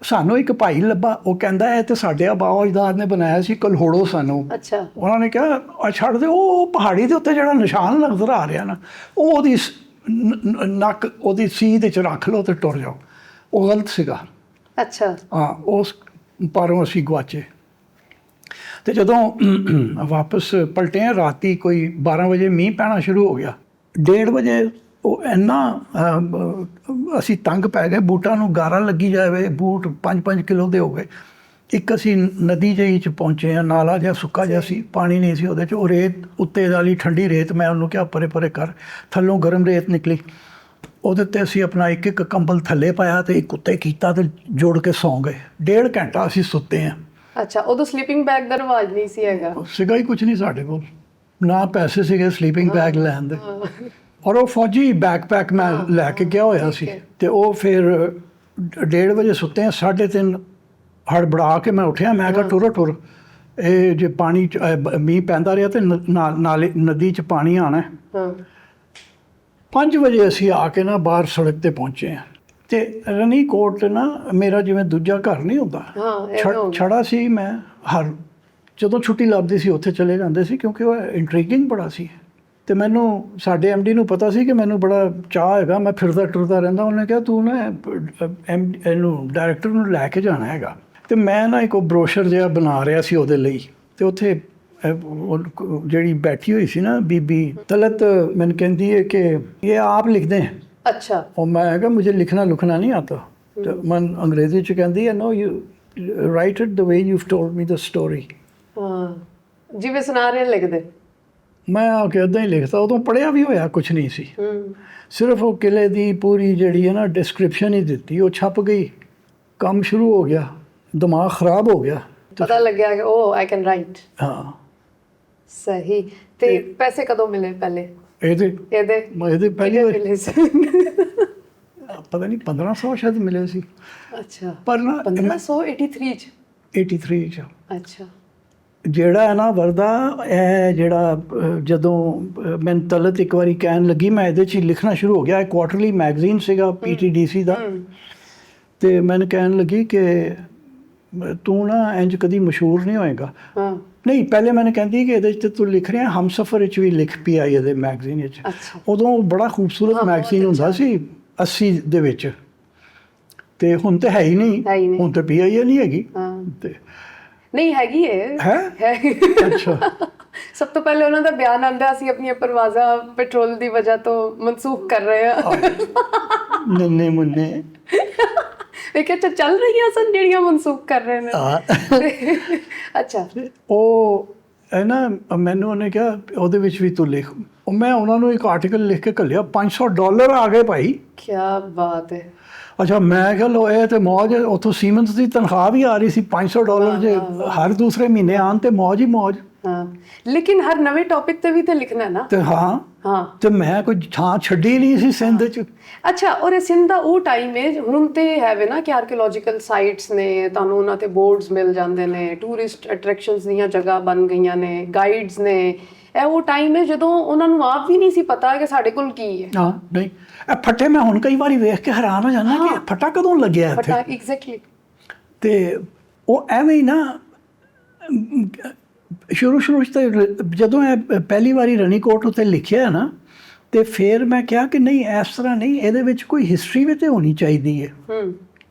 ਸਾਨੂੰ ਇੱਕ ਭਾਈ ਲੱਭਾ, ਉਹ ਕਹਿੰਦਾ ਇਹ ਤੇ ਸਾਡੇ ਆਬਾਓ ਅਜਦਾਦ ਨੇ ਬਣਾਇਆ ਸੀ, ਕਲਹੋੜੋ ਸਾਨੂੰ। ਅੱਛਾ। ਉਹਨਾਂ ਨੇ ਕਿਹਾ ਛੱਡ ਦੇ, ਉਹ ਪਹਾੜੀ ਦੇ ਉੱਤੇ ਜਿਹੜਾ ਨਿਸ਼ਾਨ ਨਜ਼ਰ ਆ ਰਿਹਾ ਨਾ, ਉਹ ਉਹਦੀ ਨੱਕ ਉਹਦੀ ਸੀਧ ਵਿੱਚ ਰੱਖ ਲਓ ਤੇ ਟੁਰ ਜਾਓ। ਉਹ ਗਲਤ ਸੀਗਾ। ਅੱਛਾ। ਹਾਂ ਉਸ ਪਾਰੋਂ ਅਸੀਂ ਗੁਆਚੇ। ਤੇ ਜਦੋਂ ਵਾਪਸ ਪਲਟੇ ਹਾਂ ਰਾਤੀ ਕੋਈ 12 ਵਜੇ ਮੀਂਹ ਪੈਣਾ ਸ਼ੁਰੂ ਹੋ ਗਿਆ। 1:30 ਵਜੇ ਉਹ ਇੰਨਾ ਅਸੀਂ ਤੰਗ ਪੈ ਗਏ, ਬੂਟਾਂ ਨੂੰ ਗਾਰਾ ਲੱਗੀ ਜਾਵੇ, ਬੂਟ 5-5 ਕਿਲੋ ਦੇ ਹੋ ਗਏ। ਇੱਕ ਅਸੀਂ ਨਦੀ ਜਿਹੀ 'ਚ ਪਹੁੰਚੇ ਹਾਂ, ਨਾਲਾ ਜਿਹਾ ਸੁੱਕਾ ਜਿਹਾ ਸੀ, ਪਾਣੀ ਨਹੀਂ ਸੀ ਉਹਦੇ 'ਚ। ਉਹ ਰੇਤ ਉੱਤੇ ਵਾਲੀ ਠੰਡੀ ਰੇਤ, ਮੈਂ ਉਹਨੂੰ ਕਿਹਾ ਪਰੇ ਪਰੇ ਕਰ, ਥੱਲੋਂ ਗਰਮ ਰੇਤ ਨਿਕਲੀ। ਉਹਦੇ 'ਤੇ ਅਸੀਂ ਆਪਣਾ ਇੱਕ ਕੰਬਲ ਥੱਲੇ ਪਾਇਆ ਤੇ ਇੱਕ ਉੱਤੇ ਕੀਤਾ ਤੇ ਜੋੜ ਕੇ ਸੌਂ ਗਏ। 1.5 ਘੰਟਾ ਅਸੀਂ ਸੁੱਤੇ ਹਾਂ। ਅੱਛਾ। ਉਦੋਂ ਸਲੀਪਿੰਗ ਬੈਗ ਦਾ ਰਿਵਾਜ ਨਹੀਂ ਸੀ ਹੈਗਾ? ਸੀਗਾ ਹੀ ਕੁਝ ਨਹੀਂ ਸਾਡੇ ਕੋਲ, ਨਾ ਪੈਸੇ ਸੀਗੇ ਸਲੀਪਿੰਗ ਬੈਗ ਲੈਣ ਦੇ। ਔਰ ਉਹ ਫੌਜੀ ਬੈਕਪੈਕ ਮੈਂ ਲੈ ਕੇ ਗਿਆ ਹੋਇਆ ਸੀ। ਤੇ ਉਹ ਫਿਰ 1:30 ਵਜੇ ਸੁੱਤੇ ਹਾਂ, 3:30 ਹੜਬੜਾ ਕੇ ਮੈਂ ਉੱਠਿਆ। ਮੈਂ ਕਿਹਾ ਟੁਰ ਇਹ ਜੇ ਪਾਣੀ ਮੀਂਹ ਪੈਂਦਾ ਰਿਹਾ ਤੇ ਨਾਲੇ ਨਦੀ 'ਚ ਪਾਣੀ ਆਉਣਾ। 5 ਵਜੇ ਅਸੀਂ ਆ ਕੇ ਨਾ ਬਾਹਰ ਸੜਕ ਤੇ ਪਹੁੰਚੇ ਹਾਂ। ਤੇ ਰਣੀਕੋਟ ਨਾ ਮੇਰਾ ਜਿਵੇਂ ਦੂਜਾ ਘਰ ਨਹੀਂ ਹੁੰਦਾ, ਛੜਾ ਸੀ। ਮੈਂ ਜਦੋਂ ਛੁੱਟੀ ਲੱਭਦੀ ਸੀ ਉੱਥੇ ਚਲੇ ਜਾਂਦੇ ਸੀ, ਕਿਉਂਕਿ ਉਹ ਇੰਟਰੀਗਿੰਗ ਬੜਾ ਸੀ। ਤੇ ਮੈਨੂੰ ਸਾਡੇ MD ਨੂੰ ਪਤਾ ਸੀ ਕਿ ਮੈਨੂੰ ਬੜਾ ਚਾਹ ਹੈਗਾ, ਮੈਂ ਫਿਰਦਾ ਟੁਰਦਾ ਰਹਿੰਦਾ। ਉਹਨੇ ਕਿਹਾ ਤੂੰ ਨਾ ਇਹਨੂੰ ਡਾਇਰੈਕਟਰ ਨੂੰ ਲੈ ਕੇ ਜਾਣਾ ਹੈਗਾ। ਤੇ ਮੈਂ ਨਾ ਇੱਕ ਬਰੋਸ਼ਰ ਜਿਹਾ ਬਣਾ ਰਿਹਾ ਸੀ ਉਹਦੇ ਲਈ। ਤੇ ਉੱਥੇ ਜਿਹੜੀ ਬੈਠੀ ਹੋਈ ਸੀ ਨਾ ਬੀਬੀ ਤਲਤ, ਮੈਨੂੰ ਕਹਿੰਦੀ ਹੈ ਕਿ ਇਹ ਆਪ ਲਿਖਦੇ ਹੈ। अच्छा। और मैं कहा मुझे लिखना लुखना नहीं आता। तो मैं अंग्रेजी च कहती है no you write it the way you told me the story. हाँ जिवें सुना रहे लिख दे। मैं आके इदां ही लिखता, उदों पढ़िया भी होया कुछ नहीं सी, सिर्फ वो किले दी पूरी जिहड़ी है ना डिस्क्रिप्शन ही दित्ती, वो छप गई, काम शुरू हो गया, दिमाग खराब हो गया। पता लग गया कि ओ आई कैन राइट। हाँ सही। ते पैसे कदों मिले पहले? ਇਹਦੇ ਪਹਿਲੀ ਵਾਰ ਪਤਾ ਨਹੀਂ 1500 ਸ਼ਾਇਦ ਮਿਲੇ ਸੀ। ਅੱਛਾ। ਪਰ ਨਾ 1583 ਚ 83 ਚ। ਅੱਛਾ। ਜਿਹੜਾ ਹੈ ਨਾ ਵਰਦਾ, ਇਹ ਜਿਹੜਾ ਜਦੋਂ ਮੈਨੂੰ ਤਲਤ ਇੱਕ ਵਾਰੀ ਕਹਿਣ ਲੱਗੀ, ਮੈਂ ਇਹਦੇ 'ਚ ਹੀ ਲਿਖਣਾ ਸ਼ੁਰੂ ਹੋ ਗਿਆ। ਇਹ ਕੁਆਰਟਰਲੀ ਮੈਗਜ਼ੀਨ ਸੀਗਾ PTDC ਦਾ। ਤੇ ਮੈਨੂੰ ਕਹਿਣ ਲੱਗੀ ਕਿ ਤੂੰ ਨਾ ਇੰਜ ਕਦੀ ਮਸ਼ਹੂਰ ਨਹੀਂ ਹੋਏਗਾ। ਨਹੀਂ ਪਹਿਲੇ ਮੈਨੂੰ ਕਹਿੰਦੀ ਕਿ ਇਹਦੇ 'ਚ ਤੂੰ ਲਿਖ ਰਿਹਾ ਹਮਸਫਰ ਵਿੱਚ ਵੀ ਲਿਖ PI ਇਹਦੇ ਮੈਗਜ਼ੀਨ ਵਿੱਚ। ਉਦੋਂ ਬੜਾ ਖੂਬਸੂਰਤ ਮੈਗਜ਼ੀਨ ਹੁੰਦਾ ਸੀ 80 ਦੇ ਵਿੱਚ। ਤੇ ਹੁਣ ਤੇ ਹੈ ਹੀ ਨਹੀਂ, ਹੁਣ ਤੇ PI ਨਹੀਂ ਹੈਗੀ। ਤੇ ਨਹੀਂ ਹੈਗੀ ਹੈ। ਅੱਛਾ। ਸਭ ਤੋਂ ਪਹਿਲੇ ਉਹਨਾਂ ਦਾ ਬਿਆਨ ਆਉਂਦਾ ਸੀ ਆਪਣੀਆਂ ਪਰਵਾਜ਼ਾਂ ਪੈਟਰੋਲ ਦੀ ਵਜ੍ਹਾ ਤੋਂ ਮਨਸੂਖ ਕਰ ਰਹੇ ਆ। ਨੰਨੇ ਮੁੰਨੇ ਵੇਖਿਆ ਚੱਲ ਰਹੀਆਂ ਸਨ ਜਿਹੜੀਆਂ ਮਨਸੂਖ ਕਰ ਰਹੇ ਨੇ। ਅੱਛਾ। ਉਹ ਇਹ ਨਾ ਮੈਨੂੰ ਉਹਨੇ ਕਿਹਾ ਉਹਦੇ ਵਿੱਚ ਵੀ ਤੂੰ ਲਿਖ। ਉਹ ਮੈਂ ਉਹਨਾਂ ਨੂੰ ਇੱਕ ਆਰਟੀਕਲ ਲਿਖ ਕੇ ਘੱਲਿਆ, $500 ਆ ਗਏ ਭਾਈ। ਕੀ ਬਾਤ ਹੈ। ਅੱਛਾ, ਮੈਂ ਕਿਹਾ ਲੋ ਇਹ ਤੇ ਮੌਜ। ਉੱਥੋਂ ਸੀਮੈਂਸ ਦੀ ਤਨਖਾਹ ਵੀ ਆ ਰਹੀ ਸੀ $500 ਜੇ ਹਰ ਦੂਸਰੇ ਮਹੀਨੇ ਆਉਣ, ਤੇ ਮੌਜ ਹੀ ਮੌਜ। ਹਾਂ, ਲੇਕਿਨ ਹਰ ਨਵੇਂ ਟੌਪਿਕ ਤੇ ਵੀ ਤੇ ਲਿਖਣਾ ਨਾ। ਤੇ ਹਾਂ, ਤੇ ਮੈਂ ਕੋਈ ਥਾਂ ਛੱਡੀ ਨਹੀਂ ਸੀ ਸਿੰਧ ਚ। ਅੱਛਾ, ਔਰ ਇਹ ਸਿੰਧ ਦਾ ਉਹ ਟਾਈਮ ਹੈ ਹੁਣ ਤੇ ਹੈਵੇ ਨਾ ਕਿ ਆਰਕੀਓਲੋਜੀਕਲ ਸਾਈਟਸ ਨੇ, ਤੁਹਾਨੂੰ ਉਹਨਾਂ ਤੇ ਬੋਰਡਸ ਮਿਲ ਜਾਂਦੇ ਨੇ, ਟੂਰਿਸਟ ਅਟਰੈਕਸ਼ਨਸ ਦੀਆਂ ਜਗ੍ਹਾ ਬਣ ਗਈਆਂ ਨੇ, ਗਾਈਡਸ ਨੇ। ਇਹ ਉਹ ਟਾਈਮ ਹੈ ਜਦੋਂ ਉਹਨਾਂ ਨੂੰ ਆਪ ਵੀ ਨਹੀਂ ਸੀ ਪਤਾ ਕਿ ਸਾਡੇ ਕੋਲ ਕੀ ਹੈ। ਹਾਂ, ਨਹੀਂ ਇਹ ਫੱਟੇ ਮੈਂ ਹੁਣ ਕਈ ਵਾਰੀ ਵੇਖ ਕੇ ਹੈਰਾਨ ਹੋ ਜਾਂਦਾ ਕਿ ਫੱਟਾ ਕਦੋਂ ਲੱਗਿਆ ਇੱਥੇ। ਫੱਟਾ, ਐਗਜ਼ੈਕਟਲੀ। ਤੇ ਉਹ ਐਵੇਂ ਹੀ ਨਾ ਸ਼ੁਰੂ 'ਚ ਤੇ ਜਦੋਂ ਇਹ ਪਹਿਲੀ ਵਾਰੀ ਰਣੀਕੋਟ ਉੱਤੇ ਲਿਖਿਆ ਨਾ, ਤੇ ਫਿਰ ਮੈਂ ਕਿਹਾ ਕਿ ਨਹੀਂ, ਇਸ ਤਰ੍ਹਾਂ ਨਹੀਂ, ਇਹਦੇ ਵਿੱਚ ਕੋਈ ਹਿਸਟਰੀ ਵੀ ਤੇ ਹੋਣੀ ਚਾਹੀਦੀ ਹੈ।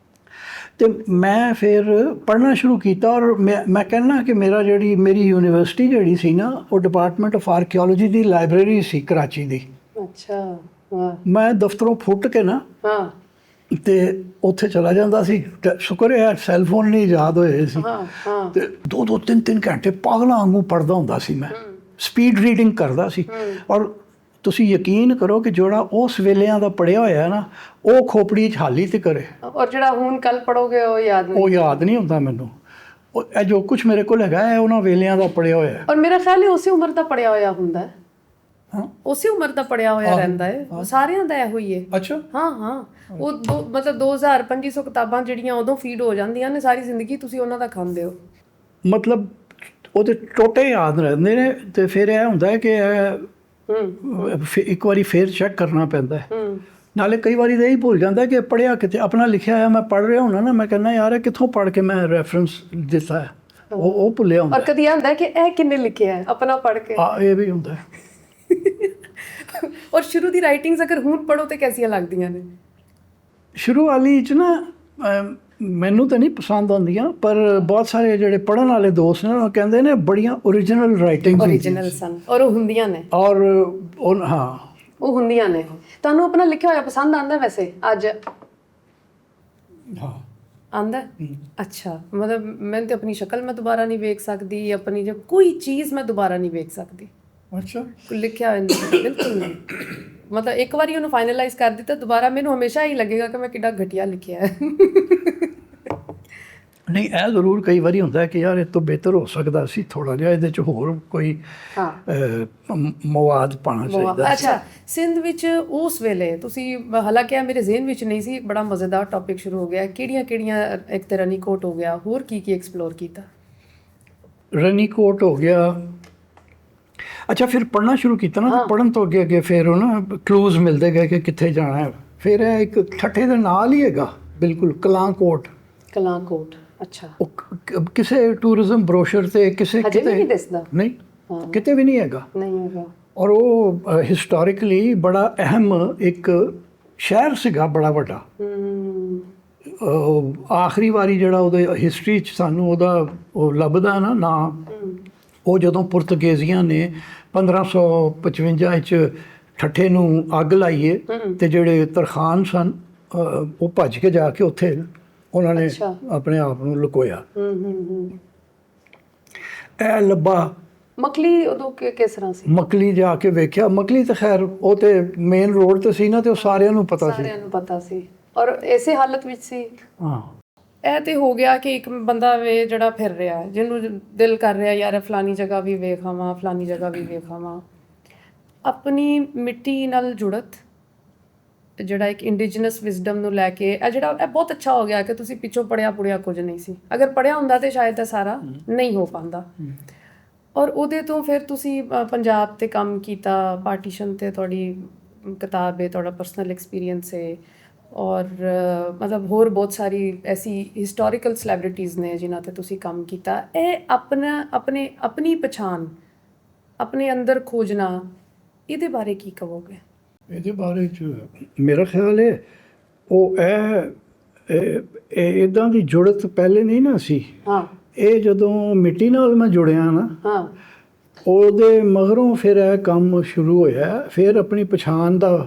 ਤੇ ਮੈਂ ਫਿਰ ਪੜ੍ਹਨਾ ਸ਼ੁਰੂ ਕੀਤਾ, ਔਰ ਮੈਂ ਕਹਿੰਦਾ ਕਿ ਮੇਰੀ ਯੂਨੀਵਰਸਿਟੀ ਜਿਹੜੀ ਸੀ ਨਾ, ਉਹ ਡਿਪਾਰਟਮੈਂਟ ਆਫ ਆਰਕੀਓਲੋਜੀ ਦੀ ਲਾਇਬ੍ਰੇਰੀ ਸੀ ਕਰਾਚੀ ਦੀ। ਅੱਛਾ, ਵਾਹ। ਮੈਂ ਦਫ਼ਤਰੋਂ ਫੁੱਟ ਕੇ ਨਾ ਤੇ ਉੱਥੇ ਚਲਾ ਜਾਂਦਾ ਸੀ। ਸ਼ੁਕਰ ਹੈ ਸੈੱਲਫੋਨ ਨਹੀਂ ਇਜਾਦ ਹੋਏ ਸੀ। ਤੇ 2-2 3-3 ਘੰਟੇ ਪਾਗਲਾਂ ਵਾਂਗੂ ਪੜ੍ਹਦਾ ਹੁੰਦਾ ਸੀ ਮੈਂ। ਸਪੀਡ ਰੀਡਿੰਗ ਕਰਦਾ ਸੀ। ਔਰ ਤੁਸੀਂ ਯਕੀਨ ਕਰੋ ਕਿ ਜਿਹੜਾ ਉਸ ਵੇਲਿਆਂ ਦਾ ਪੜ੍ਹਿਆ ਹੋਇਆ ਨਾ, ਉਹ ਖੋਪੜੀ 'ਚ ਹਾਲੀ ਤੇ ਕਰੇ। ਔਰ ਜਿਹੜਾ ਹੁਣ ਕੱਲ ਪੜੋਗੇ ਉਹ ਯਾਦ ਨਹੀਂ ਹੁੰਦਾ ਮੈਨੂੰ। ਇਹ ਜੋ ਕੁਝ ਮੇਰੇ ਕੋਲ ਹੈਗਾ ਹੈ ਉਹਨਾਂ ਵੇਲਿਆਂ ਦਾ ਪੜ੍ਹਿਆ ਹੋਇਆ। ਔਰ ਮੇਰਾ ਖਿਆਲ ਹੈ ਉਸੇ ਉਮਰ ਦਾ ਪੜ੍ਹਿਆ ਹੋਇਆ ਹੁੰਦਾ ਹੈ। ਉਸੇ ਉਮਰ ਦਾ ਪੜਿਆ ਹੋਇਆ ਰਹਿੰਦਾ ਹੈ, ਸਾਰਿਆਂ ਦਾ ਇਹੋ ਹੀ ਹੈ। ਅੱਛਾ। ਹਾਂ, ਉਹ ਮਤਲਬ 2500 ਕਿਤਾਬਾਂ ਜਿਹੜੀਆਂ ਉਦੋਂ ਫੀਡ ਹੋ ਜਾਂਦੀਆਂ ਨੇ, ਸਾਰੀ ਜ਼ਿੰਦਗੀ ਤੁਸੀਂ ਉਹਨਾਂ ਦਾ ਖਾਂਦੇ ਹੋ। ਮਤਲਬ ਉਹਦੇ ਟੋਟੇ ਯਾਦ ਰਹਿੰਦੇ ਨੇ। ਤੇ ਫਿਰ ਇਹ ਹੁੰਦਾ ਹੈ ਕਿ ਇੱਕ ਵਾਰੀ ਫੇਰ ਚੈੱਕ ਕਰਨਾ ਪੈਂਦਾ ਹੈ। ਨਾਲੇ ਕਈ ਵਾਰੀ ਤਾਂ ਇਹ ਭੁੱਲ ਜਾਂਦਾ ਕਿ ਪੜ੍ਹਿਆ ਕਿਤੇ। ਆਪਣਾ ਲਿਖਿਆ ਹੋਇਆ ਮੈਂ ਪੜ੍ਹ ਰਿਹਾ ਹੁੰਦਾ ਨਾ, ਮੈਂ ਕਹਿੰਦਾ ਯਾਰ ਇਹ ਕਿੱਥੋਂ ਪੜ੍ਹ ਕੇ ਮੈਂ ਰੈਫਰੈਂਸ ਦਿੱਤਾ ਹੈ, ਉਹ ਭੁੱਲਿਆ ਹੁੰਦਾ। ਔਰ ਕਦੀ ਇਹ ਹੁੰਦਾ ਕਿ ਇਹ ਕਿੰਨੇ ਲਿਖਿਆ ਹੈ ਆਪਣਾ ਪੜ੍ਹ ਕੇ। ਇਹ ਵੀ ਹੁੰਦਾ ਹੈ। ਔਰ ਸ਼ੁਰੂ ਦੀ ਰਾਈਟਿੰਗਸ ਅਗਰ ਹੁਣ ਪੜ੍ਹੋ ਤੇ ਕੈਸੀਆਂ ਲੱਗਦੀਆਂ ਨੇ? ਸ਼ੁਰੂ ਵਾਲੀ 'ਚ ਨਾ ਮੈਨੂੰ ਤਾਂ ਨਹੀਂ ਪਸੰਦ ਆਉਂਦੀਆਂ, ਪਰ ਬਹੁਤ ਸਾਰੇ ਜਿਹੜੇ ਪੜ੍ਹਨ ਵਾਲੇ ਦੋਸਤ ਨੇ ਉਹ ਕਹਿੰਦੇ ਨੇ ਬੜੀਆਂ ਓਰੀਜਨਲ ਰਾਈਟਿੰਗਸ ਸਨ। ਔਰ ਉਹ ਹੁੰਦੀਆਂ ਨੇ। ਔਰ ਉਹ ਹੁੰਦੀਆਂ ਨੇ। ਤੁਹਾਨੂੰ ਆਪਣਾ ਲਿਖਿਆ ਹੋਇਆ ਪਸੰਦ ਆਉਂਦਾ ਵੈਸੇ ਅੱਜ? ਹਾਂ, ਆਉਂਦਾ। ਅੱਛਾ, ਮਤਲਬ ਮੈਂ ਤੇ ਆਪਣੀ ਸ਼ਕਲ ਮੈਂ ਦੁਬਾਰਾ ਨਹੀਂ ਵੇਖ ਸਕਦੀ, ਆਪਣੀ ਕੋਈ ਚੀਜ਼ ਮੈਂ ਦੁਬਾਰਾ ਨਹੀਂ ਵੇਖ ਸਕਦੀ। ਅੱਛਾ, ਲਿਖਿਆ ਹੋਇਆ ਬਿਲਕੁਲ ਨਹੀਂ। ਮਤਲਬ ਇੱਕ ਵਾਰੀ ਉਹਨੂੰ ਫਾਈਨਲਾਈਜ਼ ਕਰ ਦਿੱਤਾ, ਦੁਬਾਰਾ ਮੈਨੂੰ ਹਮੇਸ਼ਾ ਹੀ ਲੱਗੇਗਾ ਕਿ ਮੈਂ ਕਿੱਡਾ ਘਟੀਆ ਲਿਖਿਆ ਹੈ। ਨਹੀਂ, ਇਹ ਜ਼ਰੂਰ ਕਈ ਵਾਰੀ ਹੁੰਦਾ ਹੈ ਕਿ ਯਾਰ ਇਹ ਤੋਂ ਬਿਹਤਰ ਹੋ ਸਕਦਾ ਸੀ, ਥੋੜ੍ਹਾ ਜਿਹਾ ਇਹਦੇ 'ਚ ਹੋਰ ਕੋਈ ਮਵਾਦ ਪਾਉਣਾ ਚਾਹੀਦਾ। ਅੱਛਾ, ਸਿੰਧ ਵਿੱਚ ਉਸ ਵੇਲੇ ਤੁਸੀਂ, ਹਾਲਾਂਕਿ ਮੇਰੇ ਜ਼ਿਹਨ ਵਿੱਚ ਨਹੀਂ ਸੀ, ਬੜਾ ਮਜ਼ੇਦਾਰ ਟੌਪਿਕ ਸ਼ੁਰੂ ਹੋ ਗਿਆ। ਕਿਹੜੀਆਂ ਇੱਕ ਤਾਂ ਰਣੀਕੋਟ ਹੋ ਗਿਆ, ਹੋਰ ਕੀ ਐਕਸਪਲੋਰ ਕੀਤਾ? ਰਣੀਕੋਟ ਹੋ ਗਿਆ। ਅੱਛਾ, ਫਿਰ ਪੜ੍ਹਨਾ ਸ਼ੁਰੂ ਕੀਤਾ ਨਾ, ਪੜ੍ਹਨ ਤੋਂ ਅੱਗੇ ਫਿਰ ਉਹ ਨਾ ਕਲੂਜ਼ ਮਿਲਦੇ ਗਏ ਕਿ ਕਿੱਥੇ ਜਾਣਾ ਹੈ। ਫਿਰ ਇਹ ਇੱਕ ਠੱਠੇ ਦੇ ਨਾਲ ਹੀ ਹੈਗਾ ਬਿਲਕੁਲ, ਕਲਾਂਕੋਟ। ਅੱਛਾ, ਉਹ ਕਿਸੇ ਟੂਰਿਜ਼ਮ ਬਰੋਸ਼ਰ ਤੇ ਕਿਸੇ ਕਿਤੇ ਨਹੀਂ ਦਿਸਦਾ। ਨਹੀਂ, ਕਿਤੇ ਵੀ ਨਹੀਂ ਹੈਗਾ। ਔਰ ਉਹ ਹਿਸਟੋਰੀਕਲੀ ਬੜਾ ਅਹਿਮ ਇੱਕ ਸ਼ਹਿਰ ਸੀਗਾ, ਬੜਾ ਵੱਡਾ। ਆਖਰੀ ਵਾਰੀ ਜਿਹੜਾ ਉਹਦੇ ਹਿਸਟਰੀ 'ਚ ਸਾਨੂੰ ਉਹਦਾ ਉਹ ਲੱਭਦਾ ਨਾ ਨਾਮ, ਉਹ ਜਦੋਂ ਪੁਰਤਗਾਲੀਆਂ ਨੇ 1555 'ਚ ਠੱਠੇ ਨੂੰ ਅੱਗ ਲਾਈਏ ਤੇ ਜਿਹੜੇ ਤਰਖਾਨ ਸਨ ਉਹ ਭੱਜ ਕੇ ਜਾ ਕੇ ਉੱਥੇ ਉਹਨਾਂ ਨੇ ਆਪਣੇ ਆਪ ਨੂੰ ਲੁਕੋਇਆ। ਇਹ ਲੱਭਾ। ਮਕਲੀ ਉਦੋਂ ਕਿਸ ਤਰ੍ਹਾਂ ਸੀ? ਮਕਲੀ ਜਾ ਕੇ ਵੇਖਿਆ। ਮਕਲੀ ਤਾਂ ਖੈਰ ਉਹ ਤੇ ਮੇਨ ਰੋਡ ਤੇ ਸੀ ਨਾ, ਤੇ ਉਹ ਸਾਰਿਆਂ ਨੂੰ ਪਤਾ ਸੀ। ਔਰ ਇਸੇ ਹਾਲਤ ਵਿੱਚ ਸੀ। ਹਾਂ, ਇਹ ਤੇ ਹੋ ਗਿਆ ਕਿ ਇੱਕ ਬੰਦਾ ਵੇ ਜਿਹੜਾ ਫਿਰ ਰਿਹਾ, ਜਿਹਨੂੰ ਦਿਲ ਕਰ ਰਿਹਾ ਯਾਰ ਫਲਾਨੀ ਜਗ੍ਹਾ ਵੀ ਵੇਖ ਆਵਾਂ, ਫਲਾਨੀ ਜਗ੍ਹਾ ਵੀ ਵੇਖ ਆਵਾਂ। ਆਪਣੀ ਮਿੱਟੀ ਨਾਲ ਜੁੜਤ, ਜਿਹੜਾ ਇੱਕ ਇੰਡੀਜੀਨਸ ਵਿਜ਼ਡਮ ਨੂੰ ਲੈ ਕੇ ਇਹ ਬਹੁਤ ਅੱਛਾ ਹੋ ਗਿਆ ਕਿ ਤੁਸੀਂ ਪਿੱਛੋਂ ਪੜ੍ਹਿਆ ਕੁਝ ਨਹੀਂ ਸੀ। ਅਗਰ ਪੜ੍ਹਿਆ ਹੁੰਦਾ ਤੇ ਸ਼ਾਇਦ ਇਹ ਸਾਰਾ ਨਹੀਂ ਹੋ ਪਾਉਂਦਾ। ਔਰ ਉਹਦੇ ਤੋਂ ਫਿਰ ਤੁਸੀਂ ਪੰਜਾਬ 'ਤੇ ਕੰਮ ਕੀਤਾ, ਪਾਰਟੀਸ਼ਨ 'ਤੇ ਤੁਹਾਡੀ ਕਿਤਾਬ ਹੈ, ਤੁਹਾਡਾ ਪਰਸਨਲ ਐਕਸਪੀਰੀਅੰਸ ਹੈ। ਔਰ ਮਤਲਬ ਹੋਰ ਬਹੁਤ ਸਾਰੀ ਐਸੀ ਹਿਸਟੋਰੀਕਲ ਸੈਲੀਬ੍ਰਿਟੀਜ਼ ਨੇ ਜਿਨ੍ਹਾਂ 'ਤੇ ਤੁਸੀਂ ਕੰਮ ਕੀਤਾ। ਇਹ ਆਪਣੀ ਪਛਾਣ, ਆਪਣੇ ਅੰਦਰ ਖੋਜਣਾ, ਇਹਦੇ ਬਾਰੇ ਕੀ ਕਹੋਗੇ? ਇਹਦੇ ਬਾਰੇ 'ਚ ਮੇਰਾ ਖਿਆਲ ਹੈ ਉਹ ਇੱਦਾਂ ਦੀ ਜੁੜਤ ਪਹਿਲੇ ਨਹੀਂ ਨਾ ਸੀ। ਇਹ ਜਦੋਂ ਮਿੱਟੀ ਨਾਲ ਮੈਂ ਜੁੜਿਆ ਨਾ, ਉਹਦੇ ਮਗਰੋਂ ਫਿਰ ਇਹ ਕੰਮ ਸ਼ੁਰੂ ਹੋਇਆ। ਫਿਰ ਆਪਣੀ ਪਛਾਣ ਦਾ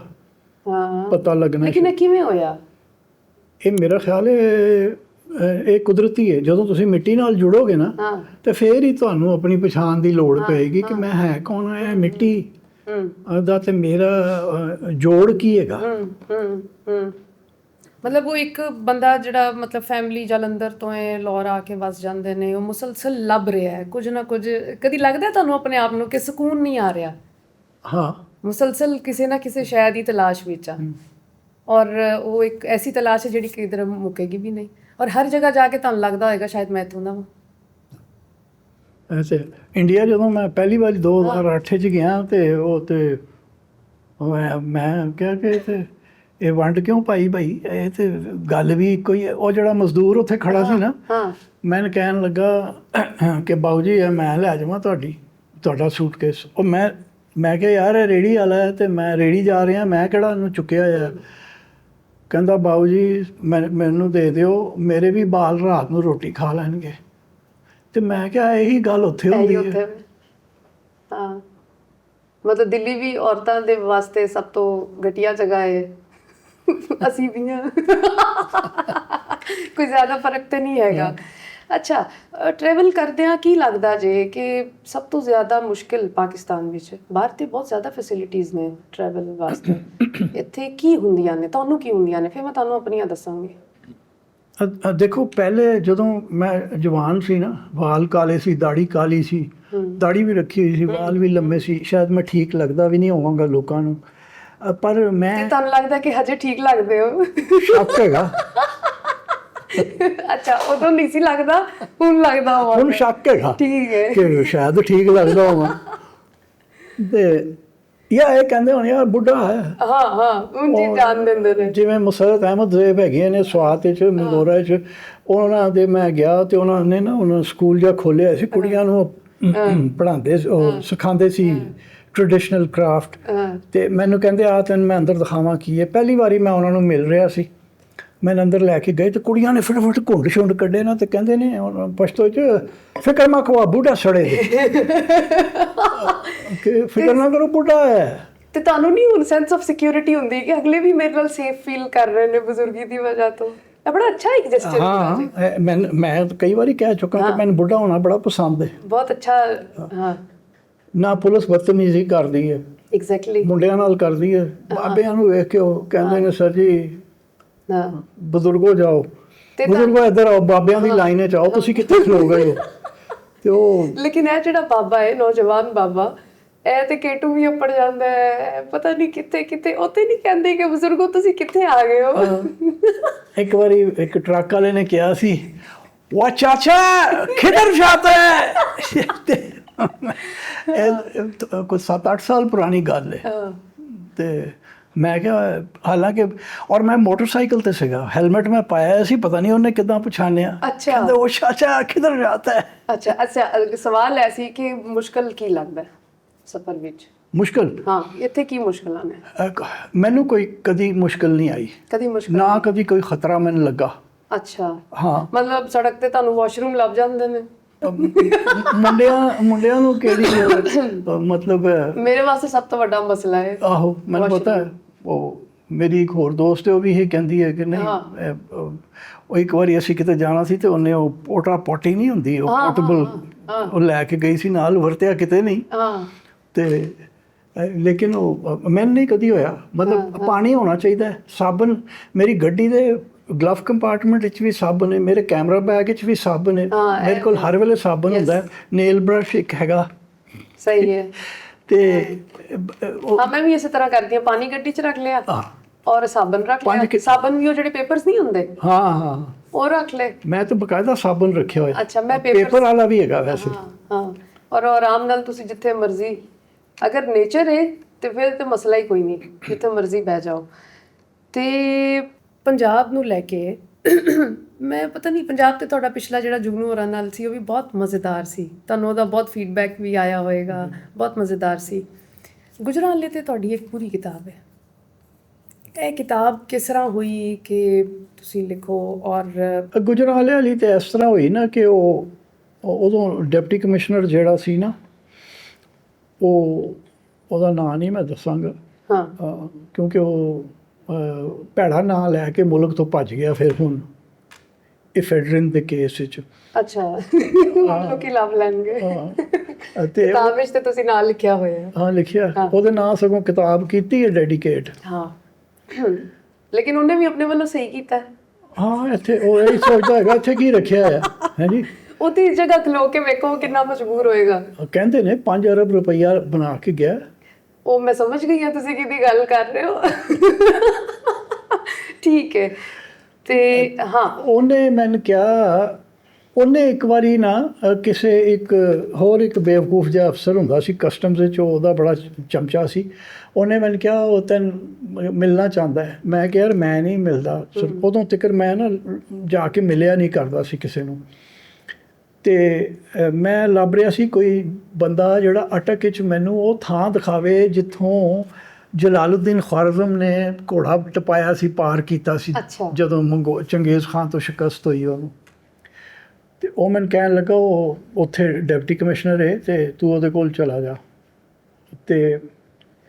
ਪਤਾ ਲੱਗਣਾ। ਲੇਕਿਨ ਇਹ ਕਿਵੇਂ ਹੋਇਆ? ਇਹ ਮੇਰਾ ਖਿਆਲ ਹੈ ਇਹ ਕੁਦਰਤੀ ਹੈ। ਜਦੋਂ ਤੁਸੀਂ ਮਿੱਟੀ ਨਾਲ ਜੁੜੋਗੇ ਨਾ ਹਾਂ ਤੇ ਫੇਰ ਹੀ ਤੁਹਾਨੂੰ ਆਪਣੀ ਪਛਾਣ ਦੀ ਲੋੜ ਪਏਗੀ ਕਿ ਮੈਂ ਹੈ ਕੌਣ, ਹੈ ਮਿੱਟੀ ਦਾ ਤੇ ਮੇਰਾ ਜੋੜ ਕੀ ਹੈਗਾ। ਮਤਲਬ ਉਹ ਇੱਕ ਬੰਦਾ ਜਿਹੜਾ ਮਤਲਬ ਫੈਮਿਲੀ ਜਲੰਧਰ ਤੋਂ ਹੈ, ਲਾਹੌਰ ਆ ਕੇ ਵਸ ਜਾਂਦੇ ਨੇ, ਉਹ ਮੁਸਲਸਲ ਲੱਭ ਰਿਹਾ ਹੈ ਕੁਝ ਨਾ ਕੁਝ। ਕਦੀ ਲੱਗਦਾ ਤੁਹਾਨੂੰ ਆਪਣੇ ਆਪ ਨੂੰ ਕਿ ਸਕੂਨ ਨਹੀਂ ਆ ਰਿਹਾ? ਹਾਂ, ਮੁਸਲਸਲ ਕਿਸੇ ਨਾ ਕਿਸੇ ਸ਼ੈ ਦੀ ਤਲਾਸ਼ ਵਿੱਚ ਆ, ਔਰ ਉਹ ਇੱਕ ਐਸੀ ਤਲਾਸ਼ ਹੈ ਜਿਹੜੀ ਕਿਧਰ ਮੁੱਕੇਗੀ ਵੀ ਨਹੀਂ, ਔਰ ਹਰ ਜਗ੍ਹਾ ਜਾ ਕੇ ਤੁਹਾਨੂੰ ਲੱਗਦਾ ਹੋਏਗਾ ਸ਼ਾਇਦ ਮੈਂ ਇੱਥੋਂ ਦਾ ਹਾਂ। ਐਸੇ ਇੰਡੀਆ ਜਦੋਂ ਮੈਂ ਪਹਿਲੀ ਵਾਰੀ 2008 'ਚ ਗਿਆ ਤੇ ਮੈਂ ਕਿਹਾ ਕਿ ਇਹ ਵੰਡ ਕਿਉਂ ਪਾਈ ਭਾਈ, ਇਹ ਤੇ ਗੱਲ ਵੀ ਇੱਕੋ ਹੀ ਹੈ। ਉਹ ਜਿਹੜਾ ਮਜ਼ਦੂਰ ਉੱਥੇ ਖੜਾ ਸੀ ਨਾ, ਮੈਨੂੰ ਕਹਿਣ ਲੱਗਾ ਕਿ ਬਾਊ ਜੀ ਇਹ ਮੈਂ ਲੈ ਜਾਵਾਂ ਤੁਹਾਡਾ ਸੂਟਕੇਸ। ਉਹ ਮੈਂ ਕਿਹਾ ਯਾਰ ਇਹ ਰੇਹੜੀ ਵਾਲਾ ਹੈ ਤੇ ਮੈਂ ਰੇਹੜੀ ਜਾ ਰਿਹਾ, ਮੈਂ ਕਿਹੜਾ ਇਹਨੂੰ ਚੁੱਕਿਆ ਆ। ਕਹਿੰਦਾ ਬਾਊ ਜੀ ਮੈਨੂੰ ਦੇ ਦਿਓ, ਮੇਰੇ ਵੀ ਬਾਲ ਰਾਤ ਨੂੰ ਰੋਟੀ ਖਾ ਲੈਣਗੇ। ਤੇ ਮੈਂ ਕਿਹਾ ਇਹੀ ਗੱਲ ਉੱਥੇ ਹੁੰਦੀ ਹੈ। ਹਾਂ, ਮਤਲਬ ਦਿੱਲੀ ਵੀ ਔਰਤਾਂ ਦੇ ਵਾਸਤੇ ਸਭ ਤੋਂ ਘਟੀਆ ਜਗ੍ਹਾ ਹੈ। ਅਸੀਂ ਵੀ ਹਾਂ, ਕੋਈ ਜ਼ਿਆਦਾ ਫਰਕ ਤੇ ਨਹੀਂ ਹੈਗਾ। ਅੱਛਾ, ਟਰੈਵਲ ਕਰਦਿਆਂ ਕੀ ਲੱਗਦਾ ਜੇ ਕਿ ਸਭ ਤੋਂ ਜ਼ਿਆਦਾ ਮੁਸ਼ਕਿਲ ਪਾਕਿਸਤਾਨ ਵਿੱਚ? ਬਾਹਰ ਤੇ ਬਹੁਤ ਜ਼ਿਆਦਾ ਫੈਸਿਲਿਟੀਜ਼ ਨੇ ਟਰੈਵਲ ਵਾਸਤੇ, ਇੱਥੇ ਕੀ ਹੁੰਦੀਆਂ ਨੇ, ਤੁਹਾਨੂੰ ਕੀ ਹੁੰਦੀਆਂ ਨੇ? ਫਿਰ ਮੈਂ ਤੁਹਾਨੂੰ ਆਪਣੀਆਂ ਦੱਸਾਂਗੀ। ਦੇਖੋ ਪਹਿਲੇ ਜਦੋਂ ਮੈਂ ਜਵਾਨ ਸੀ ਨਾ, ਵਾਲ ਕਾਲੇ ਸੀ, ਦਾੜੀ ਕਾਲੀ ਸੀ, ਦਾੜੀ ਵੀ ਰੱਖੀ ਹੋਈ ਸੀ, ਵਾਲ ਵੀ ਲੰਮੇ ਸੀ, ਸ਼ਾਇਦ ਮੈਂ ਠੀਕ ਲੱਗਦਾ ਵੀ ਨਹੀਂ ਹੋਵਾਂਗਾ ਲੋਕਾਂ ਨੂੰ, ਪਰ ਮੈਂ ਤੁਹਾਨੂੰ ਲੱਗਦਾ ਕਿ ਹਜੇ ਠੀਕ ਲੱਗਦੇ ਹੋ? ਸ਼ੱਕ ਹੈਗਾ। ਅੱਛਾ, ਉਦੋਂ ਨਹੀਂ ਸੀ ਲੱਗਦਾ, ਹੁਣ ਲੱਗਦਾ ਹੋਵਾ? ਹੁਣ ਸ਼ੱਕ ਹੈਗਾ, ਠੀਕ ਹੈ ਕਿ ਸ਼ਾਇਦ ਠੀਕ ਲੱਗਦਾ ਹੋਵਾਂ। ਤੇ ਇਹ ਕਹਿੰਦੇ ਹੁਣ ਯਾਰ ਬੁੱਢਾ ਹੈ। ਹਾਂ ਉਹ ਜੀ ਜਾਣ ਦਿੰਦੇ ਨੇ। ਜਿਵੇਂ ਮੁਸਰਤ ਅਹਿਮਦ ਜ਼ੇਬ ਹੈਗੇ ਨੇ ਸਵਾਤ 'ਚ, ਮੰਗੋਰਾ 'ਚ, ਉਹਨਾਂ ਦੇ ਮੈਂ ਗਿਆ ਤੇ ਉਹਨਾਂ ਨੇ ਨਾ ਉਹਨਾਂ ਸਕੂਲ ਜਿਹਾ ਖੋਲ੍ਹਿਆ ਸੀ, ਕੁੜੀਆਂ ਨੂੰ ਪੜ੍ਹਾਉਂਦੇ, ਉਹ ਸਿਖਾਉਂਦੇ ਸੀ ਟ੍ਰੈਡੀਸ਼ਨਲ ਕਰਾਫਟ। ਤੇ ਮੈਨੂੰ ਕਹਿੰਦੇ ਆ ਤੈਨੂੰ ਮੈਂ ਅੰਦਰ ਦਿਖਾਵਾਂ ਕੀ ਹੈ। ਪਹਿਲੀ ਵਾਰੀ ਮੈਂ ਉਹਨਾਂ ਨੂੰ ਮਿਲ ਰਿਹਾ ਸੀ, ਮੈਨੂੰ ਅੰਦਰ ਲੈ ਕੇ ਗਏ ਤੇ ਕੁੜੀਆਂ ਨੇ ਫਟਾਫਟ ਘੁੰਡ ਛੁੰਡ ਕੱਢੇ ਨਾ, ਤੇ ਕਹਿੰਦੇ ਨੇ ਪਸ਼ਤੋ 'ਚ ਫਿਕਰ ਨਾ ਖਵਾ ਬੁੱਢਾ ਸੜੇ ਦੇ, ਕਿ ਫਿਕਰ ਨਾ ਕਰੋ ਬੁੱਢਾ ਹੈ। ਤੇ ਤੁਹਾਨੂੰ ਨਹੀਂ ਹੁਣ ਸੈਂਸ ਆਫ ਸਿਕਿਉਰਿਟੀ ਹੁੰਦੀ ਕਿ ਅਗਲੇ ਵੀ ਮੇਰੇ ਨਾਲ ਸੇਫ ਫੀਲ ਕਰ ਰਹੇ ਨੇ ਬਜ਼ੁਰਗੀ ਦੀ ਵਜ੍ਹਾ ਤੋਂ? ਇਹ ਬੜਾ ਅੱਛਾ ਇੱਕ ਜੈਸਚਰ ਹੈ। ਮੈਂ ਕਈ ਵਾਰੀ ਕਹਿ ਚੁੱਕਾ ਕਿ ਮੈਨੂੰ ਬੁੱਢਾ ਹੋਣਾ ਬੜਾ ਪਸੰਦ ਹੈ। ਬਹੁਤ ਅੱਛਾ। ਹਾਂ, ਨਾ ਪੁਲਿਸ ਬਦਤਮੀਜ਼ੀ ਕਰਦੀ ਹੈ, ਐਗਜ਼ੈਕਟਲੀ, ਮੁੰਡਿਆਂ ਨਾਲ ਕਰਦੀ ਹੈ। ਬਾਬਿਆਂ ਨੂੰ ਵੇਖ ਕੇ ਉਹ ਕਹਿੰਦੇ ਨੇ ਸਰ ਜੀ ਬਜ਼ੁਰਗੋ ਜਾਓ, ਬਜ਼ੁਰਗੋ ਇੱਧਰ ਆਓ, ਬਾਬਿਆਂ ਦੀ ਲਾਈਨ 'ਚ ਆਓ, ਤੁਸੀਂ ਕਿੱਥੇ ਖਲੋ ਗਏ ਹੋ? ਤੇ ਉਹ ਲੇਕਿਨ ਇਹ ਜਿਹੜਾ ਬਾਬਾ ਹੈ, ਨੌਜਵਾਨ ਬਾਬਾ, ਇਹ ਤੇ ਕੇਟੂ ਵੀ ਉੱਪਰ ਜਾਂਦਾ ਹੈ, ਪਤਾ ਨਹੀਂ ਕਿੱਥੇ ਕਿੱਥੇ। ਉੱਥੇ ਨਹੀਂ ਕਹਿੰਦੇ ਕਿ ਬਜ਼ੁਰਗੋ ਤੁਸੀਂ ਕਿੱਥੇ ਆ ਗਏ ਹੋ? ਇੱਕ ਵਾਰੀ ਇੱਕ ਟਰੱਕ ਵਾਲੇ ਨੇ ਕਿਹਾ ਸੀ, ਉਹ ਚਾਚਾ ਕਿੱਧਰ ਜਾਤਾ ਹੈ? ਕੁਝ 7-8 ਸਾਲ ਪੁਰਾਣੀ ਗੱਲ ਹੈ। ਤੇ ਮੈਂ ਕਿਹਾ, ਹਾਲਾਂਕਿ ਔਰ ਮੈਂ ਮੋਟਰਸਾਈਕਲ ਤੇ ਸੀਗਾ, ਹੈਲਮਟ ਮੈਂ ਪਾਇਆ ਸੀ, ਪਤਾ ਨਹੀਂ ਉਹਨੇ ਕਿੱਦਾਂ ਪਛਾਣਿਆ। ਅੱਛਾ, ਕਹਿੰਦਾ ਉਹ ਚਾਚਾ ਕਿੱਧਰ ਜਾਤਾ ਹੈ? ਅੱਛਾ, ਸਵਾਲ ਐ ਸੀ ਕਿ ਮੁਸ਼ਕਲ ਕੀ ਲੱਗਦਾ ਸਫ਼ਰ ਵਿੱਚ? ਮੁਸ਼ਕਲ? ਹਾਂ, ਇੱਥੇ ਕੀ ਮੁਸ਼ਕਲਾਂ ਨੇ? ਮੈਨੂੰ ਕੋਈ ਕਦੀ ਮੁਸ਼ਕਲ ਨਹੀਂ ਆਈ, ਕਦੀ ਮੁਸ਼ਕਲ ਨਾ ਕਦੀ ਕੋਈ ਖਤਰਾ ਮੈਨੂੰ ਲੱਗਾ। ਅੱਛਾ, ਹਾਂ, ਮਤਲਬ ਸੜਕ ਤੇ ਤੁਹਾਨੂੰ ਵਾਸ਼ਰੂਮ ਲੱਭ ਜਾਂਦੇ ਨੇ? ਮੁੰਡਿਆਂ ਨੂੰ ਕਿਹੜੀ ਮਤਲਬ ਮੇਰੇ ਵਾਸਤੇ ਸਭ ਤੋਂ ਵੱਡਾ ਮਸਲਾ ਹੈ। ਆਹੋ, ਮੈਨੂੰ ਪਤਾ ਹੈ। ਉਹ ਮੇਰੀ ਇੱਕ ਹੋਰ ਦੋਸਤ ਹੈ, ਉਹ ਵੀ ਇਹ ਕਹਿੰਦੀ ਹੈ ਕਿ ਨਹੀਂ, ਉਹ ਇੱਕ ਵਾਰੀ ਅਸੀਂ ਕਿਤੇ ਜਾਣਾ ਸੀ ਤੇ ਉਹਨੇ ਉਹ ਪੋਟਾ ਪੋਟੀ ਨਹੀਂ ਹੁੰਦੀ, ਉਹ ਪੋਰਟੇਬਲ, ਉਹ ਲੈ ਕੇ ਗਈ ਸੀ ਨਾਲ, ਵਰਤਿਆ ਕਿਤੇ ਨਹੀਂ। ਤੇ ਲੇਕਿਨ ਉਹ ਮੈਨੂੰ ਨਹੀਂ ਕਦੀ ਹੋਇਆ। ਮਤਲਬ ਪਾਣੀ ਹੋਣਾ ਚਾਹੀਦਾ, ਸਾਬਣ। ਮੇਰੀ ਗੱਡੀ ਦੇ ਗਲਵ ਕੰਪਾਰਟਮੈਂਟ ਵਿੱਚ ਵੀ ਸਾਬਣ ਹੈ, ਮੇਰੇ ਕੈਮਰਾ ਬੈਗ ਵਿੱਚ ਵੀ ਸਾਬਣ ਹੈ, ਮੇਰੇ ਕੋਲ ਹਰ ਵੇਲੇ ਸਾਬਣ ਹੁੰਦਾ। ਨੇਲ ਬ੍ਰਸ਼ ਇੱਕ ਹੈਗਾ। ਸਹੀ ਹੈ। ਤੇ ਹਾਂ, ਮੈਂ ਵੀ ਇਸੇ ਤਰ੍ਹਾਂ ਕਰਦੀ ਹਾਂ, ਪਾਣੀ ਗੱਡੀ 'ਚ ਰੱਖ ਲਿਆ ਔਰ ਸਾਬਣ ਰੱਖ ਲਿਆ। ਸਾਬਣ ਵੀ ਉਹ ਜਿਹੜੇ ਪੇਪਰਸ ਨਹੀਂ ਹੁੰਦੇ, ਹਾਂ, ਉਹ ਰੱਖ ਲੈ। ਮੈਂ ਤਾਂ ਬਕਾਇਦਾ ਸਾਬਣ ਰੱਖਿਆ ਹੋਇਆ। ਅੱਛਾ, ਮੈਂ ਪੇਪਰ ਵਾਲਾ ਵੀ ਹੈਗਾ ਵੈਸੇ। ਹਾਂ, ਔਰ ਆਰਾਮ ਨਾਲ ਤੁਸੀਂ ਜਿੱਥੇ ਮਰਜ਼ੀ, ਅਗਰ ਨੇਚਰ ਹੈ ਤੇ ਫਿਰ ਤੇ ਮਸਲਾ ਹੀ ਕੋਈ ਨਹੀਂ, ਜਿੱਥੇ ਮਰਜ਼ੀ ਬਹਿ ਜਾਓ। ਤੇ ਪੰਜਾਬ ਨੂੰ ਲੈ ਕੇ ਮੈਂ ਪਤਾ ਨਹੀਂ, ਪੰਜਾਬ ਤੇ ਤੁਹਾਡਾ ਪਿਛਲਾ ਜਿਹੜਾ ਜੁਗਨੂ ਹੋਰਾਂ ਨਾਲ ਸੀ ਉਹ ਵੀ ਬਹੁਤ ਮਜ਼ੇਦਾਰ ਸੀ, ਤੁਹਾਨੂੰ ਉਹਦਾ ਬਹੁਤ ਫੀਡਬੈਕ ਵੀ ਆਇਆ ਹੋਏਗਾ, ਬਹੁਤ ਮਜ਼ੇਦਾਰ ਸੀ। ਗੁਜਰਾਂਵਾਲੇ ਤੇ ਤੁਹਾਡੀ ਇੱਕ ਪੂਰੀ ਕਿਤਾਬ ਹੈ। ਇਹ ਕਿਤਾਬ ਕਿਸ ਤਰ੍ਹਾਂ ਹੋਈ ਕਿ ਤੁਸੀਂ ਲਿਖੋ? ਔਰ ਗੁਜਰਾਂਵਾਲੇ ਵਾਲੀ ਤੇ ਇਸ ਤਰ੍ਹਾਂ ਹੋਈ ਨਾ ਕਿ ਉਹ ਉਦੋਂ ਡਿਪਟੀ ਕਮਿਸ਼ਨਰ ਜਿਹੜਾ ਸੀ ਨਾ, ਉਹਦਾ ਨਾਂ ਨਹੀਂ ਮੈਂ ਦੱਸਾਂਗਾ, ਕਿਉਂਕਿ ਉਹ ਭੈੜਾ ਨਾਂ ਲੈ ਕੇ ਮੁਲਕ ਤੋਂ ਭੱਜ ਗਿਆ। ਫਿਰ ਹੁਣ ਇਫੈਡਰਿਨ ਦੇ ਕੇਸ ਵਿੱਚ। ਅੱਛਾ ਉਹ ਲੋਕੀ ਲੱਭ ਲੈਣਗੇ। ਹਾਂ ਤੇ ਕਿਤਾਬ ਵਿੱਚ ਤੇ ਤੁਸੀਂ ਨਾਲ ਲਿਖਿਆ ਹੋਇਆ ਹੈ। ਹਾਂ ਲਿਖਿਆ, ਉਹਦੇ ਨਾਂ ਸਗੋਂ ਕਿਤਾਬ ਕੀਤੀ ਹੈ ਡੈਡੀਕੇਟ। ਹਾਂ ਲੇਕਿਨ ਉਹਨੇ ਵੀ ਆਪਣੇ ਵੱਲੋਂ ਸਹੀ ਕੀਤਾ ਹੈ। ਹਾਂ ਇੱਥੇ ਉਹ ਇਹ ਸੋਚਦਾ ਹੈਗਾ ਇੱਥੇ ਕੀ ਰੱਖਿਆ ਹੈ ਜੀ। ਉਹਦੀ ਜਗ੍ਹਾ ਖਲੋ ਕੇ ਵੇਖੋ ਕਿੰਨਾ ਮਜਬੂਰ ਹੋਏਗਾ। ਕਹਿੰਦੇ ਨੇ 5 ਅਰਬ ਰੁਪਈਆ ਬਣਾ ਕੇ ਗਿਆ। ਉਹ ਮੈਂ ਸਮਝ ਗਈ ਹਾਂ ਤੁਸੀਂ ਕਿਹਦੀ ਗੱਲ ਕਰ ਰਹੇ ਹੋ। ਠੀਕ ਹੈ ਤੇ ਹਾਂ ਉਹਨੇ ਮੈਨੂੰ ਕਿਹਾ, ਉਹਨੇ ਇੱਕ ਵਾਰੀ ਨਾ ਕਿਸੇ ਇੱਕ ਬੇਵਕੂਫ ਜਿਹਾ ਅਫਸਰ ਹੁੰਦਾ ਸੀ ਕਸਟਮਸ ਵਿੱਚ, ਉਹਦਾ ਬੜਾ ਚਮਚਾ ਸੀ। ਉਹਨੇ ਮੈਨੂੰ ਕਿਹਾ ਉਹ ਤੈਨੂੰ ਮਿਲਣਾ ਚਾਹੁੰਦਾ ਹੈ। ਮੈਂ ਕਿਹਾ ਯਾਰ ਮੈਂ ਨਹੀਂ ਮਿਲਦਾ। ਉਦੋਂ ਤੱਕ ਮੈਂ ਨਾ ਜਾ ਕੇ ਮਿਲਿਆ ਨਹੀਂ ਕਰਦਾ ਸੀ ਕਿਸੇ ਨੂੰ। ਅਤੇ ਮੈਂ ਲੱਭ ਰਿਹਾ ਸੀ ਕੋਈ ਬੰਦਾ ਜਿਹੜਾ ਅਟਕ ਵਿੱਚ ਮੈਨੂੰ ਉਹ ਥਾਂ ਦਿਖਾਵੇ ਜਿੱਥੋਂ ਜਲਾਲੁਦੀਨ ਖਾਰਜ਼ਮ ਨੇ ਘੋੜਾ ਟਪਾਇਆ ਸੀ, ਪਾਰ ਕੀਤਾ ਸੀ ਜਦੋਂ ਚੰਗੇਜ਼ ਖਾਨ ਤੋਂ ਸ਼ਿਕਸਤ ਹੋਈ ਉਹਨੂੰ। ਅਤੇ ਉਹ ਮੈਨੂੰ ਕਹਿਣ ਲੱਗਾ ਉਹ ਉੱਥੇ ਡਿਪਟੀ ਕਮਿਸ਼ਨਰ ਹੈ ਅਤੇ ਤੂੰ ਉਹਦੇ ਕੋਲ ਚਲਾ ਜਾ। ਅਤੇ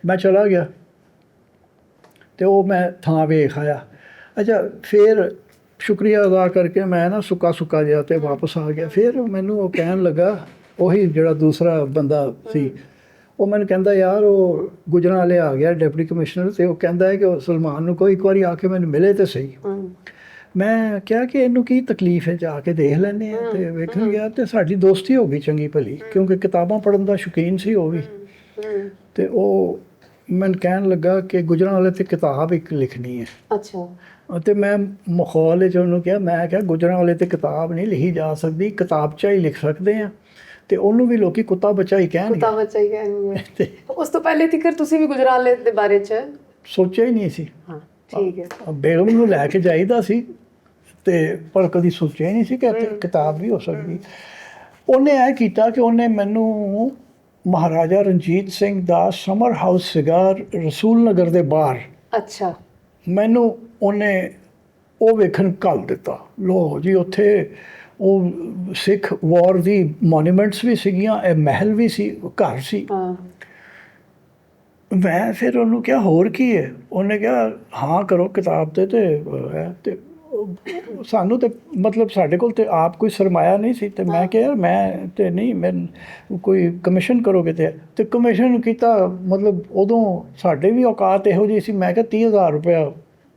ਮੈਂ ਚਲਾ ਗਿਆ ਅਤੇ ਉਹ ਮੈਂ ਥਾਂ ਵੇਖ ਆਇਆ। ਅੱਛਾ ਫਿਰ ਸ਼ੁਕਰੀਆ ਅਦਾ ਕਰਕੇ ਮੈਂ ਨਾ ਸੁੱਕਾ ਜਿਹਾ ਅਤੇ ਵਾਪਸ ਆ ਗਿਆ। ਫਿਰ ਮੈਨੂੰ ਉਹ ਕਹਿਣ ਲੱਗਾ, ਉਹੀ ਜਿਹੜਾ ਦੂਸਰਾ ਬੰਦਾ ਸੀ, ਉਹ ਮੈਨੂੰ ਕਹਿੰਦਾ ਯਾਰ ਉਹ ਗੁਜਰਾਂਵਾਲੇ ਆ ਗਿਆ ਡਿਪਟੀ ਕਮਿਸ਼ਨਰ, ਅਤੇ ਉਹ ਕਹਿੰਦਾ ਹੈ ਕਿ ਉਹ ਸਲਮਾਨ ਨੂੰ ਕੋਈ ਇੱਕ ਵਾਰੀ ਆ ਕੇ ਮੈਨੂੰ ਮਿਲੇ ਤਾਂ ਸਹੀ। ਮੈਂ ਕਿਹਾ ਕਿ ਇਹਨੂੰ ਕੀ ਤਕਲੀਫ ਹੈ, ਜਾ ਕੇ ਦੇਖ ਲੈਂਦੇ ਹਾਂ। ਅਤੇ ਵੇਖਣ ਗਿਆ ਅਤੇ ਸਾਡੀ ਦੋਸਤੀ ਹੋ ਗਈ ਚੰਗੀ ਭਲੀ, ਕਿਉਂਕਿ ਕਿਤਾਬਾਂ ਪੜ੍ਹਨ ਦਾ ਸ਼ੌਕੀਨ ਸੀ ਉਹ ਵੀ। ਅਤੇ ਉਹ ਮੈਨੂੰ ਕਹਿਣ ਲੱਗਾ ਕਿ ਗੁਜਰਾਂਵਾਲੇ 'ਤੇ ਕਿਤਾਬ ਇੱਕ ਲਿਖਣੀ ਹੈ। ਅੱਛਾ। ਅਤੇ ਮੈਂ ਮਖੌਲ ਵਿੱਚ ਉਹਨੂੰ ਕਿਹਾ, ਮੈਂ ਕਿਹਾ ਗੁਜਰਾਂਵਾਲੇ 'ਤੇ ਕਿਤਾਬ ਨਹੀਂ ਲਿਖੀ ਜਾ ਸਕਦੀ, ਕਿਤਾਬਚਾ ਹੀ ਲਿਖ ਸਕਦੇ ਹਾਂ। ਅਤੇ ਉਹਨੂੰ ਵੀ ਲੋਕੀ ਕੁੱਤਾ ਬੱਚਾ ਹੀ ਕਹਿਣਗੇ। ਕੁੱਤਾ ਬੱਚਾ ਹੀ ਕਹਿਣਗੇ। ਉਸ ਤੋਂ ਪਹਿਲੇ ਤੀਕਰ ਤੁਸੀਂ ਵੀ ਗੁਜਰਾਂਵਾਲੇ ਦੇ ਬਾਰੇ 'ਚ ਸੋਚਿਆ ਹੀ ਨਹੀਂ ਸੀ। ਹਾਂ ਠੀਕ ਹੈ। ਬੇਗਮ ਨੂੰ ਲੈ ਕੇ ਜਾਈਦਾ ਸੀ ਅਤੇ ਪਰ ਕਦੀ ਸੋਚਿਆ ਹੀ ਨਹੀਂ ਸੀ ਕਿ ਇੱਥੇ ਕਿਤਾਬ ਵੀ ਹੋ ਸਕਦੀ। ਉਹਨੇ ਇਹ ਕੀਤਾ ਕਿ ਉਹਨੇ ਮੈਨੂੰ ਮਹਾਰਾਜਾ ਰਣਜੀਤ ਸਿੰਘ ਦਾ ਸਮਰ ਹਾਊਸ ਸੀਗਾ ਰਸੂਲ ਨਗਰ ਦੇ ਬਾਹਰ। ਅੱਛਾ। ਮੈਨੂੰ ਉਹਨੇ ਉਹ ਵੇਖਣ ਘੱਲ ਦਿੱਤਾ। ਲੋ ਜੀ ਉੱਥੇ ਉਹ ਸਿੱਖ ਵਾਰ ਦੀ ਮੋਨੂਮੈਂਟਸ ਵੀ ਸੀਗੀਆਂ, ਇਹ ਮਹਿਲ ਵੀ ਸੀ, ਘਰ ਸੀ। ਮੈਂ ਫਿਰ ਉਹਨੂੰ ਕਿਹਾ ਹੋਰ ਕੀ ਹੈ? ਉਹਨੇ ਕਿਹਾ ਹਾਂ ਕਰੋ ਕਿਤਾਬ 'ਤੇ ਅਤੇ ਸਾਨੂੰ ਤਾਂ ਮਤਲਬ ਸਾਡੇ ਕੋਲ ਤਾਂ ਆਪ ਕੋਈ ਸਰਮਾਇਆ ਨਹੀਂ ਸੀ। ਅਤੇ ਮੈਂ ਕਿਹਾ ਯਾਰ ਮੈਂ ਤਾਂ ਨਹੀਂ, ਮੈਂ ਕੋਈ ਕਮਿਸ਼ਨ ਕਰੋਗੇ ਅਤੇ ਕਮਿਸ਼ਨ ਕੀਤਾ। ਮਤਲਬ ਉਦੋਂ ਸਾਡੇ ਵੀ ਔਕਾਤ ਇਹੋ ਜਿਹੀ ਸੀ। ਮੈਂ ਕਿਹਾ 30,000 ਰੁਪਇਆ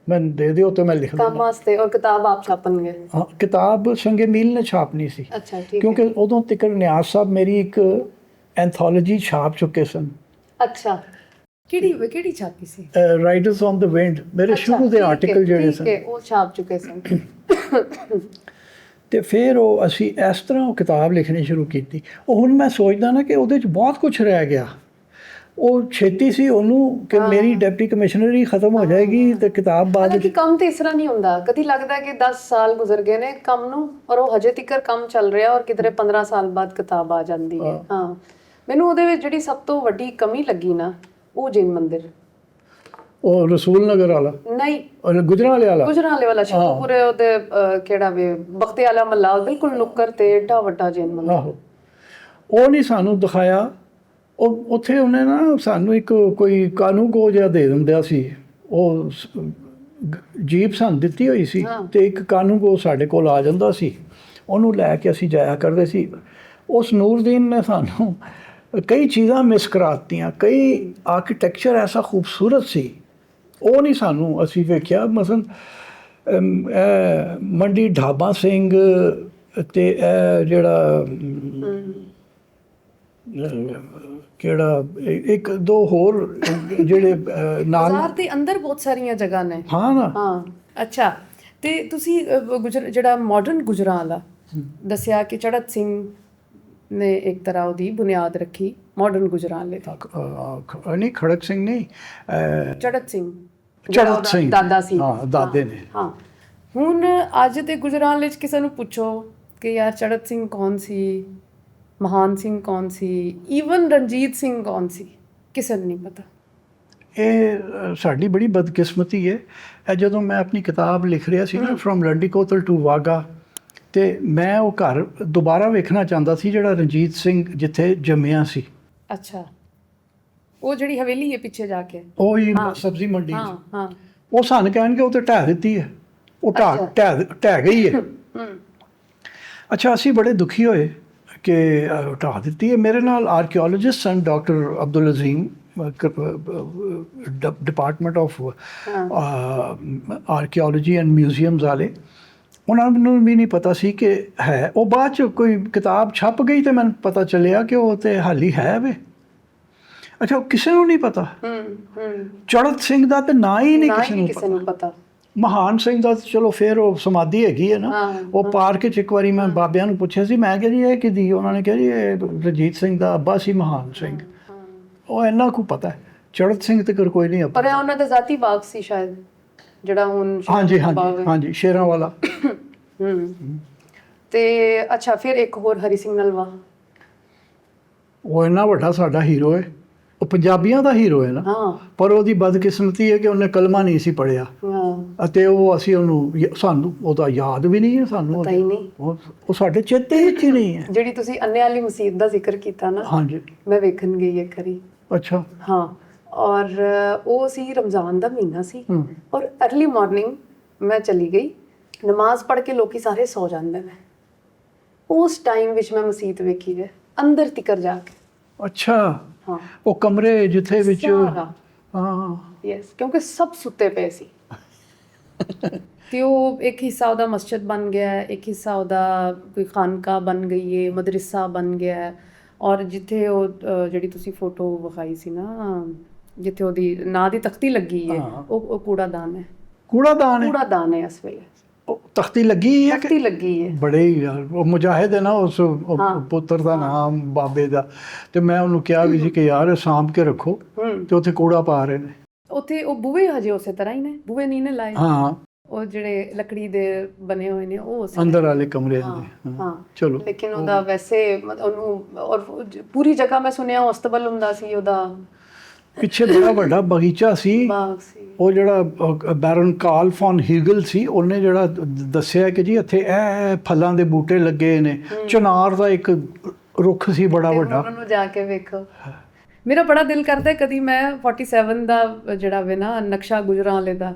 ਮੈਨੂੰ ਦੇ ਦਿਓ ਅਤੇ ਮੈਂ ਲਿਖ ਕੰਮ ਵਾਸਤੇ। ਔਰ ਕਿਤਾਬ ਆਪ ਛਾਪਣਗੇ? ਹਾਂ ਕਿਤਾਬ ਸੰਗੇ ਮੀਲ ਨੇ ਛਾਪਣੀ ਸੀ। ਅੱਛਾ ਠੀਕ। ਕਿਉਂਕਿ ਉਦੋਂ ਤੱਕ ਨਿਆਜ਼ ਸਾਹਿਬ ਮੇਰੀ ਇੱਕ ਐਂਥੋਲੋਜੀ ਛਾਪ ਚੁੱਕੇ ਸਨ। ਅੱਛਾ ਕਿਹੜੀ ਛਾਪੀ ਸੀ? Riders on the Wind. ਮੇਰੇ ਸ਼ੁਰੂ ਦੇ ਆਰਟੀਕਲ ਜਿਹੜੇ ਸਨ ਉਹ ਛਾਪ ਚੁੱਕੇ ਸਨ। ਅਤੇ ਫਿਰ ਉਹ ਅਸੀਂ ਇਸ ਤਰ੍ਹਾਂ ਉਹ ਕਿਤਾਬ ਲਿਖਣੀ ਸ਼ੁਰੂ ਕੀਤੀ। ਉਹ ਹੁਣ ਮੈਂ ਸੋਚਦਾ ਨਾ ਕਿ ਉਹਦੇ 'ਚ ਬਹੁਤ ਕੁਛ ਰਹਿ ਗਿਆ। ਉਹ ਛੇਤੀ ਸੀ ਉਹਨੂੰ ਕਿ ਮੇਰੀ ਡਿਪਟੀ ਕਮਿਸ਼ਨਰੀ ਖਤਮ ਹੋ ਜਾਏਗੀ ਅਤੇ ਕਿਤਾਬ ਬਾਅਦ ਵਿੱਚ। ਕੰਮ ਤੇ ਇਸ ਤਰ੍ਹਾਂ ਨਹੀਂ ਹੁੰਦਾ। ਕਦੀ ਲੱਗਦਾ ਕਿ 10 ਸਾਲ ਗੁਜ਼ਰ ਗਏ ਨੇ ਕੰਮ ਨੂੰ, ਔਰ ਉਹ ਹਜੇ ਤੱਕ ਕੰਮ ਚੱਲ ਰਿਹਾ, ਔਰ ਕਿਧਰੇ 15 ਸਾਲ ਬਾਅਦ ਕਿਤਾਬ ਆ ਜਾਂਦੀ ਹੈ। ਹਾਂ ਮੈਨੂੰ ਉਹਦੇ ਵਿੱਚ ਜਿਹੜੀ ਸਭ ਤੋਂ ਵੱਡੀ ਕਮੀ ਲੱਗੀ ਨਾ, ਉਹ ਜੈਨ ਮੰਦਿਰ। ਉਹ ਰਸੂਲ ਨਗਰ ਵਾਲਾ ਨਹੀਂ, ਗੁਜਰਾਂਵਾਲੇ ਵਾਲਾ ਸ਼ਿਵਪੁਰੇ ਉਹਦੇ ਕਿਹੜਾ ਵੇ ਬਖਤੇ ਵਾਲਾ ਮਹੱਲਾ, ਬਿਲਕੁਲ ਨੁੱਕਰ ਤੇ ਏਡਾ ਵੱਡਾ ਜੈਨ ਮੰਦਿਰ। ਆਹੋ ਉਹ ਨਹੀਂ ਸਾਨੂੰ ਦਿਖਾਇਆ। ਉਹ ਉੱਥੇ ਉਹਨੇ ਨਾ ਸਾਨੂੰ ਇੱਕ ਕੋਈ ਕਾਨੂੰਗੋ ਜਿਹਾ ਦੇ ਦਿੰਦਾ ਸੀ। ਉਹ ਜੀਪ ਸਾਨੂੰ ਦਿੱਤੀ ਹੋਈ ਸੀ ਅਤੇ ਇੱਕ ਕਾਨੂੰਗੋ ਸਾਡੇ ਕੋਲ ਆ ਜਾਂਦਾ ਸੀ। ਉਹਨੂੰ ਲੈ ਕੇ ਅਸੀਂ ਜਾਇਆ ਕਰਦੇ ਸੀ। ਉਸ ਨੂਰਦੀਨ ਨੇ ਸਾਨੂੰ ਕਈ ਚੀਜ਼ਾਂ ਮਿਸ ਕਰਾਤੀਆਂ। ਕਈ ਆਰਕੀਟੈਕਚਰ ਐਸਾ ਖੂਬਸੂਰਤ ਸੀ, ਉਹ ਨਹੀਂ ਸਾਨੂੰ ਅਸੀਂ ਵੇਖਿਆ। ਮਸਲਨ ਮੰਡੀ ਢਾਬਾ ਸਿੰਘ ਅਤੇ ਇਹ ਜਿਹੜਾ ਕਿਹੜਾ ਇੱਕ ਦੋ ਹੋਰ ਜਿਹੜੇ ਬਾਜ਼ਾਰ ਦੇ ਅੰਦਰ ਬਹੁਤ ਸਾਰੀਆਂ ਜਗ੍ਹਾ ਨੇ। ਹਾਂ ਨਾ। ਹਾਂ ਅੱਛਾ। ਅਤੇ ਤੁਸੀਂ ਜਿਹੜਾ ਮਾਡਰਨ ਗੁਜਰਾਂਵਾਲਾ ਦੱਸਿਆ ਕਿ ਚੜ੍ਹਤ ਸਿੰਘ ਨੇ ਇੱਕ ਤਰ੍ਹਾਂ ਉਹਦੀ ਬੁਨਿਆਦ ਰੱਖੀ ਮਾਡਰਨ ਗੁਜਰਾਂਵਾਲੇ ਦੀ। ਨਹੀਂ ਖੜਕ ਸਿੰਘ ਨਹੀਂ, ਚੜ੍ਹਤ ਸਿੰਘ ਦਾਦਾ ਸੀ। ਹਾਂ ਦਾਦੇ ਨੇ। ਹਾਂ ਹੁਣ ਅੱਜ ਦੇ ਗੁਜਰਾਂਵਾਲੇ 'ਚ ਕਿਸੇ ਨੂੰ ਪੁੱਛੋ ਕਿ ਯਾਰ ਚੜ੍ਹਤ ਸਿੰਘ ਕੌਣ ਸੀ, ਮਹਾਨ ਸਿੰਘ ਕੌਣ ਸੀ, ਈਵਨ ਰਣਜੀਤ ਸਿੰਘ ਕੌਣ ਸੀ, ਕਿਸੇ ਨੂੰ ਨਹੀਂ ਪਤਾ। ਇਹ ਸਾਡੀ ਬੜੀ ਬਦਕਿਸਮਤੀ ਹੈ। ਇਹ ਜਦੋਂ ਮੈਂ ਆਪਣੀ ਕਿਤਾਬ ਲਿਖ ਰਿਹਾ ਸੀ ਨਾ from Landi Kotal to Wagah, ਅਤੇ ਮੈਂ ਉਹ ਘਰ ਦੁਬਾਰਾ ਵੇਖਣਾ ਚਾਹੁੰਦਾ ਸੀ ਜਿਹੜਾ ਰਣਜੀਤ ਸਿੰਘ ਜਿੱਥੇ ਜੰਮਿਆ ਸੀ। ਅੱਛਾ। ਉਹ ਜਿਹੜੀ ਹਵੇਲੀ ਹੈ ਪਿੱਛੇ ਜਾ ਕੇ, ਉਹ ਹੀ ਸਬਜ਼ੀ ਮੰਡੀ। ਹਾਂ। ਉਹ ਸਾਨੂੰ ਕਹਿਣਗੇ ਉਹ ਤਾਂ ਢਹਿ ਦਿੱਤੀ ਹੈ, ਉਹ ਢਹਿ ਗਈ ਹੈ। ਅੱਛਾ, ਅਸੀਂ ਬੜੇ ਦੁਖੀ ਹੋਏ ਕਿ ਹਟਾ ਦਿੱਤੀ ਹੈ। ਮੇਰੇ ਨਾਲ ਆਰਕੀਓਲੋਜਿਸਟ ਹਨ, doctor Abdul Azim, department of ਆਰਕੀਓਲੋਜੀ and museums ਵਾਲੇ। ਉਹਨਾਂ ਨੂੰ ਵੀ ਨਹੀਂ ਪਤਾ ਸੀ ਕਿ ਹੈ। ਉਹ ਬਾਅਦ 'ਚ ਕੋਈ ਕਿਤਾਬ ਛਪ ਗਈ ਤੇ ਮੈਨੂੰ ਪਤਾ ਚੱਲਿਆ ਕਿ ਉਹ ਤੇ ਹਾਲੀ ਹੈ ਵੇ। ਅੱਛਾ, ਉਹ ਕਿਸੇ ਨੂੰ ਨਹੀਂ ਪਤਾ। ਚੜ੍ਹਤ ਸਿੰਘ ਦਾ ਤੇ ਨਾਂ ਹੀ ਨਹੀਂ ਕਿਸੇ ਨੂੰ ਪਤਾ। ਮਹਾਨ ਸਿੰਘ ਦਾ ਚਲੋ ਫਿਰ ਉਹ ਸਮਾਧੀ ਹੈਗੀ ਹੈ ਨਾ। ਉਹ ਪਾਰਕ 'ਚ ਇੱਕ ਵਾਰੀ ਮੈਂ ਬਾਬਿਆਂ ਨੂੰ ਪੁੱਛਿਆ ਸੀ, ਮੈਂ ਕਿਹਾ ਜੀ ਇਹ ਕਿਹਦੀ? ਉਹਨਾਂ ਨੇ ਕਿਹਾ ਜੀ ਇਹ ਰਣਜੀਤ ਸਿੰਘ ਦਾ ਅੱਬਾ ਸੀ, ਮਹਾਨ ਸਿੰਘ। ਉਹ ਇੰਨਾ ਕੁ ਪਤਾ ਹੈ। ਚੜ੍ਹਤ ਸਿੰਘ ਤੇ ਕੋਈ ਨਹੀਂ ਪਰ ਇਹ ਉਹਨਾਂ ਦਾ ਜ਼ਾਤੀ ਬਾਗ ਸੀ ਸ਼ਾਇਦ, ਜਿਹੜਾ ਹੁਣ ਹਾਂਜੀ ਸ਼ੇਰਾਂ ਵਾਲਾ। ਤੇ ਅੱਛਾ, ਫਿਰ ਇੱਕ ਹੋਰ ਹਰੀ ਸਿੰਘ ਨਲਵਾ। ਉਹ ਇੰਨਾ ਵੱਡਾ ਸਾਡਾ ਹੀਰੋ ਹੈ, ਉਹ ਪੰਜਾਬੀਆਂ ਦਾ ਹੀਰੋ ਹੈ ਨਾ। ਪਰ ਉਹਦੀ ਬਦਕਿਸਮਤੀ ਹੈ ਕਿ ਉਹਨੇ ਕਲਮਾ ਨਹੀਂ ਸੀ ਪੜ੍ਹਿਆ, ਅਤੇ ਉਹ ਅਸੀਂ ਸਾਨੂੰ ਉਹਦਾ ਯਾਦ ਵੀ ਨਹੀਂ ਹੈ। ਸਾਨੂੰ ਪਤਾ ਹੀ ਨਹੀਂ, ਉਹ ਸਾਡੇ ਚੇਤੇ ਵਿੱਚ ਹੀ ਨਹੀਂ ਹੈ। ਜਿਹੜੀ ਤੁਸੀਂ ਅੰਨੇ ਵਾਲੀ ਮਸਜਿਦ ਦਾ ਜ਼ਿਕਰ ਕੀਤਾ ਨਾ, ਹਾਂਜੀ, ਮੈਂ ਵੇਖਣ ਗਈ ਇੱਕ ਵਾਰੀ। ਅੱਛਾ, ਹਾਂ। ਔਰ ਉਹ ਸੀ ਰਮਜ਼ਾਨ ਦਾ ਮਹੀਨਾ ਸੀ, ਔਰ ਅਰਲੀ ਮਾਰਨਿੰਗ ਮੈਂ ਚਲੀ ਗਈ। ਨਮਾਜ਼ ਪੜ੍ਹ ਕੇ ਲੋਕੀ ਸਾਰੇ ਸੌ ਜਾਂਦੇ ਨੇ। ਉਸ ਟਾਈਮ ਵਿੱਚ ਮੈਂ ਮਸਜਿਦ ਵੇਖੀ ਹੈ, ਅੰਦਰ ਤਿਕਰ ਜਾ ਕੇ। ਅੱਛਾ, ਹਾਂ, ਉਹ ਕਮਰੇ ਜਿੱਥੇ ਵਿੱਚ ਹਾਂ, ਯੈਸ, ਕਿਉਂਕਿ ਸਭ ਸੁੱਤੇ ਪਏ ਸੀ। ਤੇ ਉਹ ਇੱਕ ਹਿੱਸਾ ਉਹਦਾ ਮਸਜਿਦ ਬਣ ਗਿਆ, ਇੱਕ ਹਿੱਸਾ ਉਹਦਾ ਕੋਈ ਖਾਨਕਾ ਬਣ ਗਈ ਹੈ, ਮਦਰਸਾ ਬਣ ਗਿਆ। ਔਰ ਜਿੱਥੇ ਉਹ ਜਿਹੜੀ ਤੁਸੀਂ ਫੋਟੋ ਵਿਖਾਈ ਸੀ ਨਾ, ਜਿੱਥੇ ਉਹਦੀ ਨਾਂ ਦੀ ਤਖਤੀ ਲੱਗੀ ਹੈ, ਉਹ ਕੂੜਾਦਾਨ ਹੈ। ਕੂੜਾਦਾਨ ਹੈ ਇਸ ਵੇਲੇ। ਤਖਤੀ ਲੱਗੀ ਹੈ? ਤਖਤੀ ਲੱਗੀ ਹੈ। ਬੜੇ ਯਾਰ, ਉਹ ਮੁਜਾਹਿਦ ਹੈ ਨਾ ਉਸ ਪੁੱਤਰ ਦਾ ਨਾਮ ਬਾਬੇ ਦਾ। ਤੇ ਮੈਂ ਉਹਨੂੰ ਕਿਹਾ ਵੀ ਸੀ ਕਿ ਯਾਰ ਸਾਂਭ ਕੇ ਰੱਖੋ, ਤੇ ਉੱਥੇ ਕੂੜਾ ਪਾ ਰਹੇ ਨੇ। ਉੱਥੇ ਉਹ ਬੂਹੇ ਹਜੇ ਉਸੇ ਤਰ੍ਹਾਂ ਹੀ ਨੇ, ਬੂਹੇ ਨਹੀਂ ਨੇ ਲਾਏ। ਹਾਂ, ਉਹ ਜਿਹੜੇ ਲੱਕੜੀ ਦੇ ਬਣੇ ਹੋਏ ਨੇ ਉਹ ਅੰਦਰ ਵਾਲੇ ਕਮਰੇ ਦੇ। ਹਾਂ, ਚਲੋ। ਲੇਕਿਨ ਉਹਦਾ ਵੈਸੇ ਉਹਨੂੰ, ਔਰ ਪੂਰੀ ਜਗ੍ਹਾ ਮੈਂ ਸੁਣਿਆ ਹਸਤਬਲ ਹੁੰਦਾ ਸੀ ਉਹਦਾ। ਪਿੱਛੇ ਬੜਾ ਵੱਡਾ ਬਗੀਚਾ ਸੀ। ਉਹ ਜਿਹੜਾ ਬੈਰਨ ਕਾਰਲ ਫੌਨ ਹੀਗਲ ਸੀ, ਉਹਨੇ ਜਿਹੜਾ ਦੱਸਿਆ ਕਿ ਜੀ ਇੱਥੇ ਇਹ ਫਲਾਂ ਦੇ ਬੂਟੇ ਲੱਗੇ ਨੇ। ਚਨਾਰ ਦਾ ਇੱਕ ਰੁੱਖ ਸੀ ਬੜਾ ਵੱਡਾ। ਉਹਨੂੰ ਜਾ ਕੇ ਵੇਖੋ। ਮੇਰਾ ਬੜਾ ਦਿਲ ਕਰਦਾ ਕਦੀ ਮੈਂ 47 ਦਾ ਜਿਹੜਾ ਵੇ ਨਾ ਨਕਸ਼ਾ ਗੁਜਰਾਂਵਾਲੇ ਦਾ,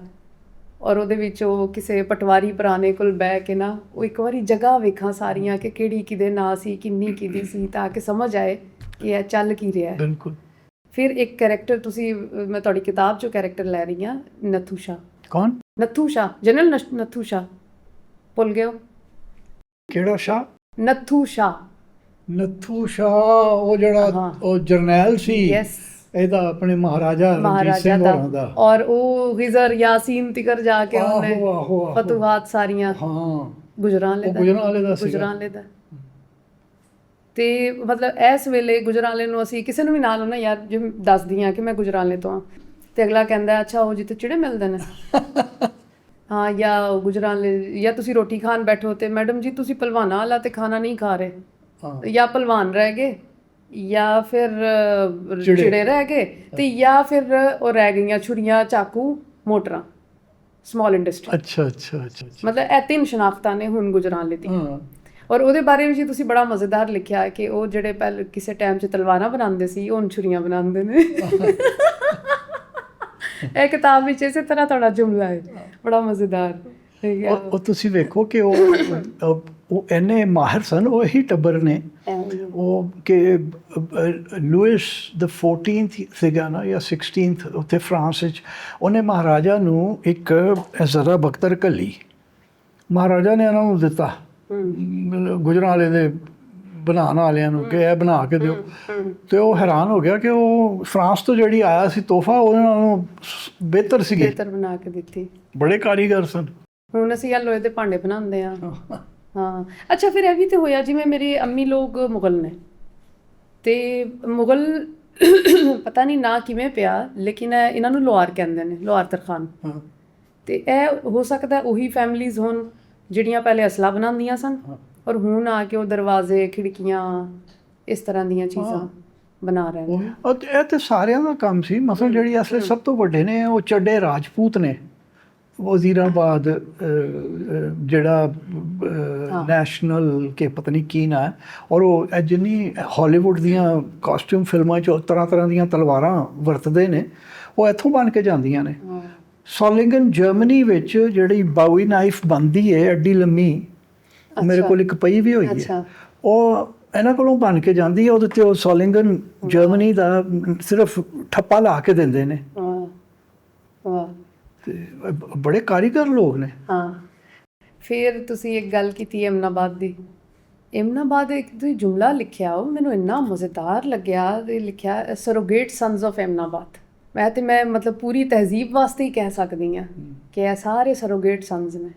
ਔਰ ਉਹਦੇ ਵਿੱਚ ਉਹ ਕਿਸੇ ਪਟਵਾਰੀ ਪੁਰਾਣੇ ਕੋਲ ਬਹਿ ਕੇ ਨਾ ਉਹ ਇੱਕ ਵਾਰੀ ਜਗ੍ਹਾ ਵੇਖਾਂ ਸਾਰੀਆਂ ਕਿ ਕਿਹੜੀ ਕਿਹਦੇ ਨਾਂ ਸੀ, ਕਿੰਨੀ ਕਿਹਦੀ ਸੀ, ਤਾਂ ਕਿ ਸਮਝ ਆਏ ਕਿ ਇਹ ਚੱਲ ਕੀ ਰਿਹਾ ਹੈ। ਬਿਲਕੁਲ। ਫਿਰ ਇੱਕ ਕੈਰੈਕਟਰ ਤੁਸੀਂ, ਮੈਂ ਤੁਹਾਡੀ ਕਿਤਾਬ 'ਚੋਂ ਕੈਰੈਕਟਰ ਲੈ ਰਹੀ ਹਾਂ, ਨੱਥੂ ਸ਼ਾਹ। ਕੌਣ? ਨੱਥੂ ਸ਼ਾਹ, ਜਨਰਲ ਨੱਥੂ ਸ਼ਾਹ। ਭੁੱਲ ਗਏ ਹੋ? ਕਿਹੜਾ ਸ਼ਾਹ? ਨੱਥੂ ਸ਼ਾਹ। ਨੱਥੂ ਸ਼ਾਹ ਉਹ ਜਿਹੜਾ ਉਹ ਜਰਨੈਲ ਸੀ। ਯੈਸ, ਇਹਦਾ ਆਪਣੇ ਮਹਾਰਾਜਾ ਰਣਜੀਤ ਸਿੰਘ ਹੋਰਾਂ ਦਾ। ਔਰ ਉਹ ਹਿਜ਼ਰ ਯਾਸੀਨ ਤਿਕਰ ਜਾ ਕੇ ਉਹਨੇ ਫਤੂਹਾਤ ਸਾਰੀਆਂ। ਹਾਂ, ਗੁਜਰਾਂਵਾਲੇ ਦਾ। ਤੇ ਮਤਲਬ ਇਸ ਵੇਲੇ ਗੁਜਰਾਂਵਾਲੇ ਨੂੰ ਅਸੀਂ ਕਿਸੇ ਨੂੰ ਵੀ ਨਾਲ ਨਾ ਯਾਰ ਜੇ ਦੱਸਦੀ ਹਾਂ ਕਿ ਮੈਂ ਗੁਜਰਾਂਵਾਲੇ ਤੋਂ ਹਾਂ, ਤੇ ਅਗਲਾ ਕਹਿੰਦਾ ਅੱਛਾ ਉਹ ਜਿੱਥੇ ਚਿੜੇ ਮਿਲਦੇ ਨੇ। ਹਾਂ, ਜਾਂ ਗੁਜਰਾਂਵਾਲੇ, ਜਾਂ ਤੁਸੀਂ ਰੋਟੀ ਖਾਣ ਬੈਠੋ ਤੇ ਮੈਡਮ ਜੀ ਤੁਸੀਂ ਪਹਿਲਵਾਨਾਂ ਵਾਲਾ ਤੇ ਖਾਣਾ ਨਹੀਂ ਖਾ ਰਹੇ, ਜਾਂ ਪਹਿਲਵਾਨ ਰਹਿ ਗਏ, ਜਾਂ ਫਿਰ ਚਿੜੇ ਰਹਿ ਗਏ, ਤੇ ਜਾਂ ਫਿਰ ਉਹ ਰਹਿ ਗਈਆਂ ਛੁਰੀਆਂ, ਚਾਕੂ, ਮੋਟਰਾਂ, ਸਮਾਲ ਇੰਡਸਟਰੀ। ਅੱਛਾ। ਮਤਲਬ ਇਹ 3 ਸ਼ਨਾਖਤਾਂ ਨੇ ਹੁਣ ਗੁਜਰਾਂਵਾਲੇ ਦੀ। ਔਰ ਉਹਦੇ ਬਾਰੇ ਵਿੱਚ ਤੁਸੀਂ ਬੜਾ ਮਜ਼ੇਦਾਰ ਲਿਖਿਆ ਹੈ ਕਿ ਉਹ ਜਿਹੜੇ ਪਹਿਲੇ ਕਿਸੇ ਟਾਈਮ 'ਚ ਤਲਵਾਰਾਂ ਬਣਾਉਂਦੇ ਸੀ, ਉਹ ਹੁਣ ਛੁਰੀਆਂ ਬਣਾਉਂਦੇ ਨੇ। ਇਹ ਕਿਤਾਬ ਵਿੱਚ ਇਸੇ ਤਰ੍ਹਾਂ ਤੁਹਾਡਾ ਜੁਮਲਾ ਹੈ, ਬੜਾ ਮਜ਼ੇਦਾਰ। ਉਹ ਤੁਸੀਂ ਵੇਖੋ ਕਿ ਉਹ ਇੰਨੇ ਮਾਹਿਰ ਸਨ, ਉਹ ਇਹੀ ਟੱਬਰ ਨੇ ਉਹ ਕਿ ਲੂਇਸ ਦ 14th ਸੀਗਾ ਨਾ ਜਾਂ 16th ਉੱਥੇ ਫਰਾਂਸ ਵਿੱਚ, ਉਹਨੇ ਮਹਾਰਾਜਾ ਨੂੰ ਇੱਕ ਜ਼ਰਾ ਬਖਤਰ ਘੱਲੀ। ਮਹਾਰਾਜਾ ਨੇ ਉਹਨਾਂ ਨੂੰ ਦਿੱਤਾ ਗੁਜਰਾਂਵਾਲੇ ਦੇ ਬਣਾਉਣ ਵਾਲਿਆਂ ਨੂੰ ਕਿ ਇਹ ਬਣਾ ਕੇ ਦਿਓ। ਤੇ ਉਹ ਹੈਰਾਨ ਹੋ ਗਿਆ ਕਿ ਉਹ ਫਰਾਂਸ ਤੋਂ ਜਿਹੜੀ ਆਇਆ ਸੀ ਤੋਹਫਾ, ਉਹਨਾਂ ਨੂੰ ਬਿਹਤਰ ਬਣਾ ਕੇ ਦਿੱਤੀ। ਬੜੇ ਕਾਰੀਗਰ ਸਨ। ਹੁਣ ਅਸੀਂ ਆ ਲੋਹੇ ਦੇ ਭਾਂਡੇ ਬਣਾਉਂਦੇ ਹਾਂ। ਹਾਂ, ਅੱਛਾ, ਫਿਰ ਇਹ ਵੀ ਤੇ ਹੋਇਆ ਜਿਵੇਂ ਮੇਰੇ ਅੰਮੀ ਲੋਕ ਮੁਗਲ ਨੇ, ਤੇ ਮੁਗਲ ਪਤਾ ਨਹੀਂ ਨਾ ਕਿਵੇਂ ਪਿਆ, ਲੇਕਿਨ ਇਹਨਾਂ ਨੂੰ ਲੋਹਾਰ ਕਹਿੰਦੇ ਨੇ, ਲੋਹਾਰ ਤਰਖਾਨ। ਤੇ ਇਹ ਹੋ ਸਕਦਾ ਉਹੀ ਫੈਮਲੀਜ਼ ਹੋਣ ਜਿਹੜੀਆਂ ਪਹਿਲੇ ਅਸਲਾ ਬਣਾਉਂਦੀਆਂ ਸਨ, ਔਰ ਹੁਣ ਆ ਕੇ ਉਹ ਦਰਵਾਜ਼ੇ, ਖਿੜਕੀਆਂ, ਇਸ ਤਰ੍ਹਾਂ ਦੀਆਂ ਚੀਜ਼ਾਂ ਬਣਾ ਰਹੇ ਨੇ। ਇਹ ਤੇ ਸਾਰਿਆਂ ਦਾ ਕੰਮ ਸੀ। ਮਸਲ ਜਿਹੜੀ ਅਸਲੇ ਸਭ ਤੋਂ ਵੱਡੇ ਨੇ ਉਹ ਚੱਡੇ ਰਾਜਪੂਤ ਨੇ। ਵਜ਼ੀਰਾਬਾਦ ਜਿਹੜਾ ਨੈਸ਼ਨਲ ਕੇ ਪਤਾ ਨਹੀਂ ਕੀ ਨਾ ਹੈ, ਔਰ ਉਹ ਜਿੰਨੀ ਹਾਲੀਵੁੱਡ ਦੀਆਂ ਕਾਸਟਿਊਮ ਫਿਲਮਾਂ 'ਚ ਤਰ੍ਹਾਂ ਦੀਆਂ ਤਲਵਾਰਾਂ ਵਰਤਦੇ ਨੇ, ਉਹ ਇੱਥੋਂ ਬਣ ਕੇ ਜਾਂਦੀਆਂ ਨੇ। ਸੋਲਿੰਗਨ ਜਰਮਨੀ ਵਿੱਚ ਜਿਹੜੀ ਬਾਊਈ ਨਾਈਫ ਬਣਦੀ ਹੈ ਐਡੀ ਲੰਮੀ, ਮੇਰੇ ਕੋਲ ਇੱਕ ਪਈ ਵੀ ਹੋਈ ਹੈ। ਅੱਛਾ। ਉਹ ਇਹਨਾਂ ਕੋਲੋਂ ਬਣ ਕੇ ਜਾਂਦੀ ਹੈ, ਉਹਦੇ ਤੇ ਉਹ ਸੋਲਿੰਗਨ ਜਰਮਨੀ ਦਾ ਸਿਰਫ ਠੱਪਾ ਲਾ ਕੇ ਦਿੰਦੇ ਨੇ। ਵਾਹ ਵਾਹ। ਤੇ ਬੜੇ ਕਾਰੀਗਰ ਲੋਕ ਨੇ। ਹਾਂ, ਫਿਰ ਤੁਸੀਂ ਇੱਕ ਗੱਲ ਕੀਤੀ ਯਮਨਾਬਾਦ ਦੀ। ਯਮਨਾਬਾਦ ਇੱਕ ਤੁਸੀਂ ਜੁਮਲਾ ਲਿਖਿਆ, ਉਹ ਮੈਨੂੰ ਇੰਨਾ ਮਜ਼ੇਦਾਰ ਲੱਗਿਆ। ਤੇ ਲਿਖਿਆ ਸਰੋਗੇਟ ਸਨਸ ਆਫ ਯਮਨਾਬਾਦ। ਮੈਂ ਮਤਲਬ ਪੂਰੀ ਤਹਿਜ਼ੀਬ ਵਾਸਤੇ ਹੀ ਕਹਿ ਸਕਦੀ ਹਾਂ ਕਿ ਇਹ ਸਾਰੇ ਸਰੋਗੇਟ ਸਨਸ ਨੇ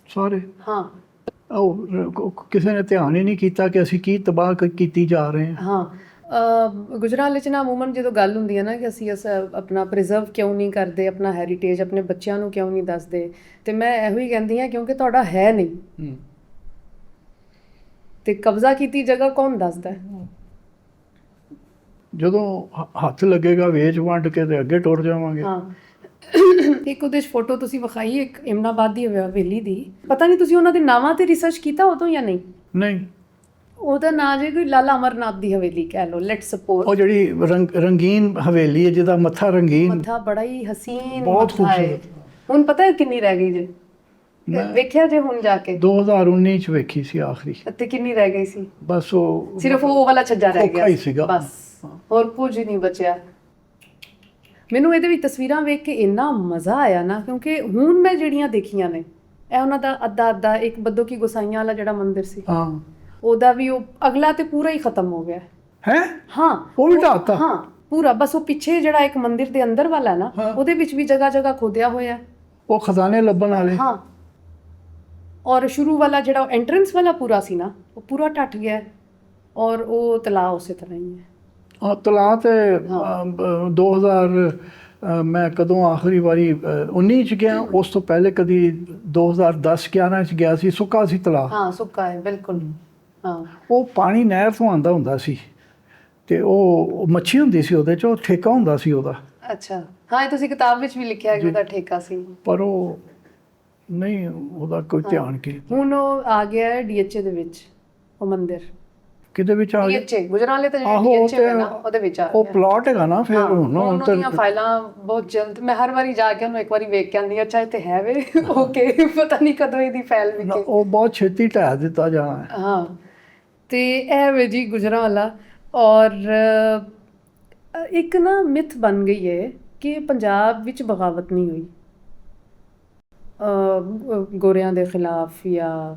ਸਾਰੇ। ਹਾਂ ਉਹ ਕਿਸੇ ਨੇ ਧਿਆਨ ਹੀ ਨਹੀਂ ਕੀਤਾ ਕਿ ਅਸੀਂ ਕੀ ਤਬਾਹ ਕੀਤੀ ਜਾ ਰਹੇ ਹਾਂ। ਹਾਂ, ਗੁਜਰਾਤ 'ਚ ਨਾ ਅਮੂਮਨ ਜਦੋਂ ਗੱਲ ਹੁੰਦੀ ਹੈ ਨਾ ਕਿ ਅਸੀਂ ਆਪਣਾ ਪ੍ਰੀਜ਼ਰਵ ਕਿਉਂ ਨਹੀਂ ਕਰਦੇ, ਆਪਣਾ ਹੈਰੀਟੇਜ ਆਪਣੇ ਬੱਚਿਆਂ ਨੂੰ ਕਿਉਂ ਨਹੀਂ ਦੱਸਦੇ, ਤੇ ਮੈਂ ਇਹੋ ਹੀ ਕਹਿੰਦੀ ਹਾਂ ਕਿਉਂਕਿ ਤੁਹਾਡਾ ਹੈ ਨਹੀਂ। ਤੇ ਕਬਜ਼ਾ ਕੀਤੀ ਜਗ੍ਹਾ ਕੌਣ ਦੱਸਦਾ? ਜਦੋਂ ਹੱਥ ਲੱਗੇਗਾ ਵੇਚ ਵੰਡ ਕੇ ਤੇ ਅੱਗੇ ਟੁਰ ਜਾਵਾਂਗੇ। ਹਾਂ, ਇੱਕ ਉਹਦੇ 'ਚ ਫੋਟੋ ਤੁਸੀਂ ਵਿਖਾਈ ਇੱਕ ਯਮਨਾਬਾਦ ਦੀ ਹਵੇਲੀ ਦੀ। ਪਤਾ ਨਹੀਂ ਤੁਸੀਂ ਉਹਨਾਂ ਦੇ ਨਾਵਾਂ ਤੇ ਰਿਸਰਚ ਕੀਤਾ ਉਦੋਂ ਜਾਂ ਨਹੀਂ? ਨਹੀਂ, ਉਹਦਾ ਨਾਂ ਜੇ ਕੋਈ ਲਾਲਾ ਅਮਰਨਾਥ ਦੀ ਹਵੇਲੀ ਕਹਿ ਲਓ, ਲੈਟਸ ਸਪੋਜ਼। ਉਹ ਜਿਹੜੀ ਰੰਗੀਨ ਹਵੇਲੀ ਹੈ ਜਿਹਦਾ ਮੱਥਾ ਰੰਗੀਨ, ਮੱਥਾ ਬੜਾ ਹੀ ਹਸੀਨ, ਬਹੁਤ ਖੂਬਸੂਰਤ। ਹੁਣ ਪਤਾ ਹੈ ਕਿੰਨੀ ਰਹਿ ਗਈ ਜੇ? ਵੇਖਿਆ ਜੇ ਹੁਣ ਜਾ ਕੇ? 2019 ਚ ਵੇਖੀ ਸੀ ਆਖਰੀ। ਤੇ ਕਿੰਨੀ ਰਹਿ ਗਈ ਸੀ? ਬਸ ਉਹ ਸਿਰਫ ਉਹ ਵਾਲਾ ਛੱਜਾ ਰਹਿ ਖੋਖਾ ਹੀ ਗਿਆ ਸੀਗਾ। ਬਸ, ਹੋਰ ਕੁਝ ਨਹੀਂ ਬਚਿਆ। ਮੈਨੂੰ ਇਹਦੇ ਵਿੱਚ ਤਸਵੀਰਾਂ ਵੇਖ ਕੇ ਇੰਨਾ ਮਜ਼ਾ ਆਇਆ ਨਾ, ਕਿਉਂਕਿ ਹੁਣ ਮੈਂ ਜਿਹੜੀਆਂ ਦੇਖੀਆਂ ਨੇ ਇਹ ਉਹਨਾਂ ਦਾ ਅੱਧਾ ਇੱਕ ਬੱਦੋ ਕੀ ਗੁਸਾਈਆਂ ਵਾਲਾ ਜਿਹੜਾ ਮੰਦਿਰ ਸੀ, ਹਾਂ, ਉਹਦਾ ਵੀ ਉਹ ਅਗਲਾ ਤੇ ਪੂਰਾ ਹੀ ਖਤਮ ਹੋ ਗਿਆ ਹੈ। ਹਾਂ, ਉਹ ਵੀ ਢਾਤਾ। ਹਾਂ ਪੂਰਾ। ਬਸ ਉਹ ਪਿੱਛੇ ਜਿਹੜਾ ਇੱਕ ਮੰਦਿਰ ਦੇ ਅੰਦਰ ਵਾਲਾ ਨਾ, ਉਹਦੇ ਵਿੱਚ ਵੀ ਜਗ੍ਹਾ ਜਗ੍ਹਾ ਖੋਦਿਆ ਹੋਇਆ। ਉਹ ਖਜ਼ਾਨੇ ਲੱਭਣ ਵਾਲੇ। ਹਾਂ, ਔਰ ਸ਼ੁਰੂ ਵਾਲਾ ਜਿਹੜਾ ਐਂਟਰੈਂਸ ਵਾਲਾ ਪੂਰਾ ਸੀ ਨਾ, ਉਹ ਪੂਰਾ ਟੱਟ ਗਿਆ। ਔਰ ਉਹ ਤਲਾਅ ਉਸੇ ਤਰ੍ਹਾਂ ਹੀ ਹੈ। ਤਲਾਅ ਤੇ 2000 ਮੈਂ ਕਦੋਂ ਆਖਰੀ ਵਾਰੀ 19 ਚ ਗਿਆ, ਉਸ ਤੋਂ ਪਹਿਲੇ ਕਦੀ 2010-11 ਚ ਗਿਆ ਸੀ। ਸੁੱਕਾ ਸੀ ਤਲਾਅ। ਹਾਂ, ਸੁੱਕਾ ਹੈ ਬਿਲਕੁਲ। ਹਾਂ, ਉਹ ਪਾਣੀ ਨਹਿਰ ਤੋਂ ਆਉਂਦਾ ਹੁੰਦਾ ਸੀ ਤੇ ਉਹ ਮੱਛੀ ਹੁੰਦੀ ਸੀ ਉਹਦੇ ਚ, ਉਹ ਠੇਕਾ ਹੁੰਦਾ ਸੀ ਉਹਦਾ। ਅੱਛਾ। ਹਾਂ, ਇਹ ਤੁਸੀਂ ਕਿਤਾਬ ਵਿੱਚ ਵੀ ਲਿਖਿਆ ਕਿ ਉਹਦਾ ਠੇਕਾ ਸੀ। ਪਰ ਉਹ ਨਹੀਂ, ਉਹਦਾ ਕੋਈ ਧਿਆਨ ਕੀ। ਹੁਣ ਉਹ ਆ ਗਿਆ ਹੈ ਡੀਐਚਏ ਦੇ ਵਿੱਚ, ਉਹ ਮੰਦਿਰ। ਕਿਹਦੇ ਵਿੱਚ ਆ ਗਿਆ? ਡੀਐਚਏ ਗੁਜਰਾਲੇ ਤੇ ਜਿਹੜਾ ਡੀਐਚਏ ਹੈ ਨਾ, ਉਹਦੇ ਵਿੱਚ ਆ ਗਿਆ। ਉਹ ਪਲਾਟ ਹੈਗਾ ਨਾ ਫਿਰ। ਹੁਣ ਉਹਦੀਆਂ ਫਾਈਲਾਂ ਬਹੁਤ ਜਲਦ, ਮੈਂ ਹਰ ਵਾਰੀ ਜਾ ਕੇ ਉਹਨੂੰ ਇੱਕ ਵਾਰੀ ਵੇਖ ਕੇ ਆਉਂਦੀ, ਅੱਛਾ ਇੱਥੇ ਹੈ ਵੇ ਓਕੇ, ਪਤਾ ਨਹੀਂ ਕਦੋਂ ਇਹਦੀ ਫਾਈਲ ਵਿਕੇ। ਉਹ ਬਹੁਤ ਛੇਤੀ ਢਹਿ ਦਿੱਤਾ ਜਾਣਾ ਹੈ। ਹਾਂ, ਤੇ ਇਹ ਵੇ ਜੀ ਗੁਜਰਾਂਵਾਲਾ। ਔਰ ਇੱਕ ਨਾ ਮਿਥ ਬਣ ਗਈ ਹੈ ਕਿ ਪੰਜਾਬ ਵਿੱਚ ਬਗਾਵਤ ਨਹੀਂ ਹੋਈ ਗੋਰਿਆਂ ਦੇ ਖਿਲਾਫ ਜਾਂ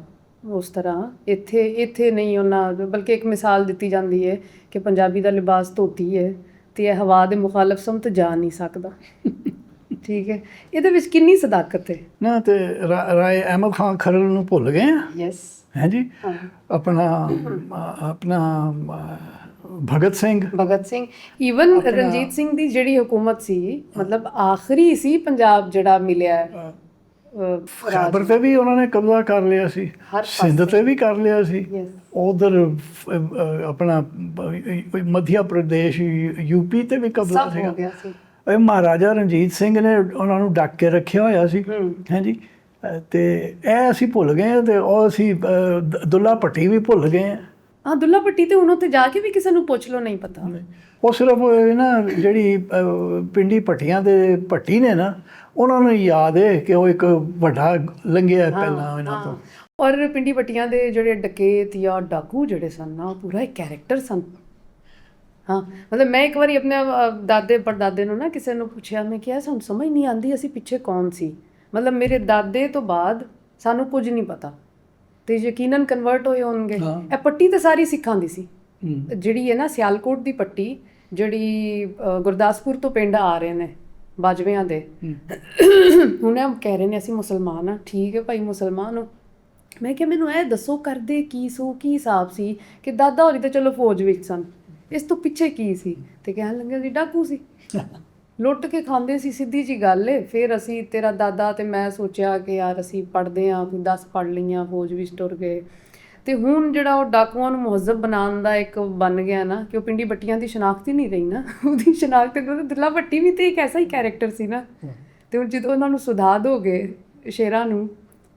ਉਸ ਤਰ੍ਹਾਂ। ਇੱਥੇ ਨਹੀਂ ਉਹਨਾਂ, ਬਲਕਿ ਇੱਕ ਮਿਸਾਲ ਦਿੱਤੀ ਜਾਂਦੀ ਹੈ ਕਿ ਪੰਜਾਬੀ ਦਾ ਲਿਬਾਸ ਧੋਤੀ ਹੈ ਤੇ ਇਹ ਹਵਾ ਦੇ ਮੁਖਾਲਫ ਸਮਤ ਜਾ ਨਹੀਂ ਸਕਦਾ। ਠੀਕ ਹੈ, ਇਹਦੇ ਵਿੱਚ ਕਿੰਨੀ ਸਦਾਕਤ ਹੈ ਨਾ। ਤੇ ਰਾਏ ਅਹਿਮਦ ਖਾਨ ਖਰਲ ਨੂੰ ਭੁੱਲ ਗਏ ਆ? ਯੈਸ। ਹੈ ਜੀ। ਆਪਣਾ ਭਗਤ ਸਿੰਘ, ਈਵਨ ਰਣਜੀਤ ਸਿੰਘ ਦੀ ਜਿਹੜੀ ਹਕੂਮਤ ਸੀ, ਮਤਲਬ ਆਖਰੀ ਸੀ ਪੰਜਾਬ ਜਿਹੜਾ ਮਿਲਿਆ। ਖੈਬਰ ਤੇ ਵੀ ਉਹਨਾਂ ਨੇ ਕਬਜ਼ਾ ਕਰ ਲਿਆ ਸੀ, ਸਿੰਧ ਤੇ ਵੀ ਕਰ ਲਿਆ ਸੀ, ਉਧਰ ਆਪਣਾ ਮੱਧ ਪ੍ਰਦੇਸ਼ ਯੂਪੀ ਤੇ ਵੀ ਕਬਜ਼ਾ ਸੀਗਾ। ਇਹ ਮਹਾਰਾਜਾ ਰਣਜੀਤ ਸਿੰਘ ਨੇ ਉਹਨਾਂ ਨੂੰ ਡੱਕ ਕੇ ਰੱਖਿਆ ਹੋਇਆ ਸੀ। ਹੈ ਜੀ। ਤੇ ਇਹ ਅਸੀਂ ਭੁੱਲ ਗਏ ਹਾਂ। ਤੇ ਉਹ ਅਸੀਂ ਦੁੱਲਾ ਭੱਟੀ ਵੀ ਭੁੱਲ ਗਏ ਹਾਂ। ਹਾਂ, ਦੁੱਲਾ ਭੱਟੀ ਤੇ ਹੁਣ ਉੱਥੇ ਜਾ ਕੇ ਵੀ ਕਿਸੇ ਨੂੰ ਪੁੱਛ ਲਓ, ਨਹੀਂ ਪਤਾ। ਉਹ ਸਿਰਫ ਨਾ ਜਿਹੜੀ ਪਿੰਡੀ ਭੱਟੀਆਂ ਦੇ ਭੱਟੀ ਨੇ ਨਾ, ਉਹਨਾਂ ਨੂੰ ਯਾਦ ਹੈ ਕਿ ਉਹ ਇੱਕ ਵੱਡਾ ਲੰਘਿਆ ਪਹਿਲਾਂ ਇਹਨਾਂ ਤੋਂ। ਔਰ ਪਿੰਡੀ ਭੱਟੀਆਂ ਦੇ ਜਿਹੜੇ ਡਕੈਤ ਜਾਂ ਡਾਕੂ ਜਿਹੜੇ ਸਨ ਨਾ, ਉਹ ਪੂਰਾ ਇੱਕ ਕੈਰੈਕਟਰ ਸਨ। ਹਾਂ, ਮਤਲਬ ਮੈਂ ਇੱਕ ਵਾਰੀ ਆਪਣੇ ਦਾਦੇ ਪੜਦਾਦੇ ਨੂੰ ਨਾ ਕਿਸੇ ਨੂੰ ਪੁੱਛਿਆ, ਮੈਂ ਕਿਹਾ ਸਾਨੂੰ ਸਮਝ ਨਹੀਂ ਆਉਂਦੀ ਅਸੀਂ ਪਿੱਛੇ ਕੌਣ ਸੀ। ਮਤਲਬ ਮੇਰੇ ਦਾਦੇ ਤੋਂ ਬਾਅਦ ਸਾਨੂੰ ਕੁਝ ਨਹੀਂ ਪਤਾ, ਤੇ ਯਕੀਨਨ ਕਨਵਰਟ ਹੋਏ ਹੋਣਗੇ। ਇਹ ਪੱਟੀ ਤਾਂ ਸਾਰੀ ਸਿੱਖਾਂ ਦੀ ਸੀ, ਜਿਹੜੀ ਹੈ ਨਾ ਸਿਆਲਕੋਟ ਦੀ ਪੱਟੀ, ਜਿਹੜੀ ਗੁਰਦਾਸਪੁਰ ਤੋਂ ਪਿੰਡ ਆ ਰਹੇ ਨੇ ਬਾਜਵਿਆਂ ਦੇ। ਹੁਣ ਇਹ ਕਹਿ ਰਹੇ ਨੇ ਅਸੀਂ ਮੁਸਲਮਾਨ ਹਾਂ। ਠੀਕ ਹੈ ਭਾਈ, ਮੁਸਲਮਾਨ ਹੋ। ਮੈਂ ਕਿਹਾ ਮੈਨੂੰ ਇਹ ਦੱਸੋ ਕਰਦੇ ਕੀ ਹਿਸਾਬ ਸੀ ਕਿ ਦਾਦਾ ਹੋਰੀ ਤਾਂ ਚਲੋ ਫੌਜ ਵਿੱਚ ਸਨ, ਇਸ ਤੋਂ ਪਿੱਛੇ ਕੀ ਸੀ? ਤੇ ਕਹਿਣ ਲੱਗੇ ਸੀ ਡਾਕੂ ਸੀ, ਲੁੱਟ ਕੇ ਖਾਂਦੇ ਸੀ, ਸਿੱਧੀ ਜੀ ਗੱਲ ਏ। ਫਿਰ ਅਸੀਂ ਤੇਰਾ ਦਾਦਾ ਤੇ ਮੈਂ ਸੋਚਿਆ ਕਿ ਯਾਰ ਅਸੀਂ ਪੜ੍ਹਦੇ ਹਾਂ, ਕੋਈ 10 ਪੜ੍ਹ ਲਈਆਂ, ਫੌਜ ਵਿੱਚ ਟੁਰ ਗਏ। ਤੇ ਹੁਣ ਜਿਹੜਾ ਉਹ ਡਾਕੂਆਂ ਨੂੰ ਮੁਹੱਜ਼ਬ ਬਣਾਉਣ ਦਾ ਇੱਕ ਬਣ ਗਿਆ ਨਾ, ਕਿ ਉਹ ਪਿੰਡੀ ਭੱਟੀਆਂ ਦੀ ਸ਼ਨਾਖਤ ਹੀ ਨਹੀਂ ਰਹੀ ਨਾ। ਉਹਦੀ ਸ਼ਨਾਖਤ ਦੁੱਲਾ ਭੱਟੀ ਵੀ ਤੇ ਇੱਕ ਐਸਾ ਹੀ ਕੈਰੈਕਟਰ ਸੀ ਨਾ। ਤੇ ਹੁਣ ਜਦੋਂ ਉਹਨਾਂ ਨੂੰ ਸੁਧਾ ਦੋਗੇ ਸ਼ੇਰਾਂ ਨੂੰ,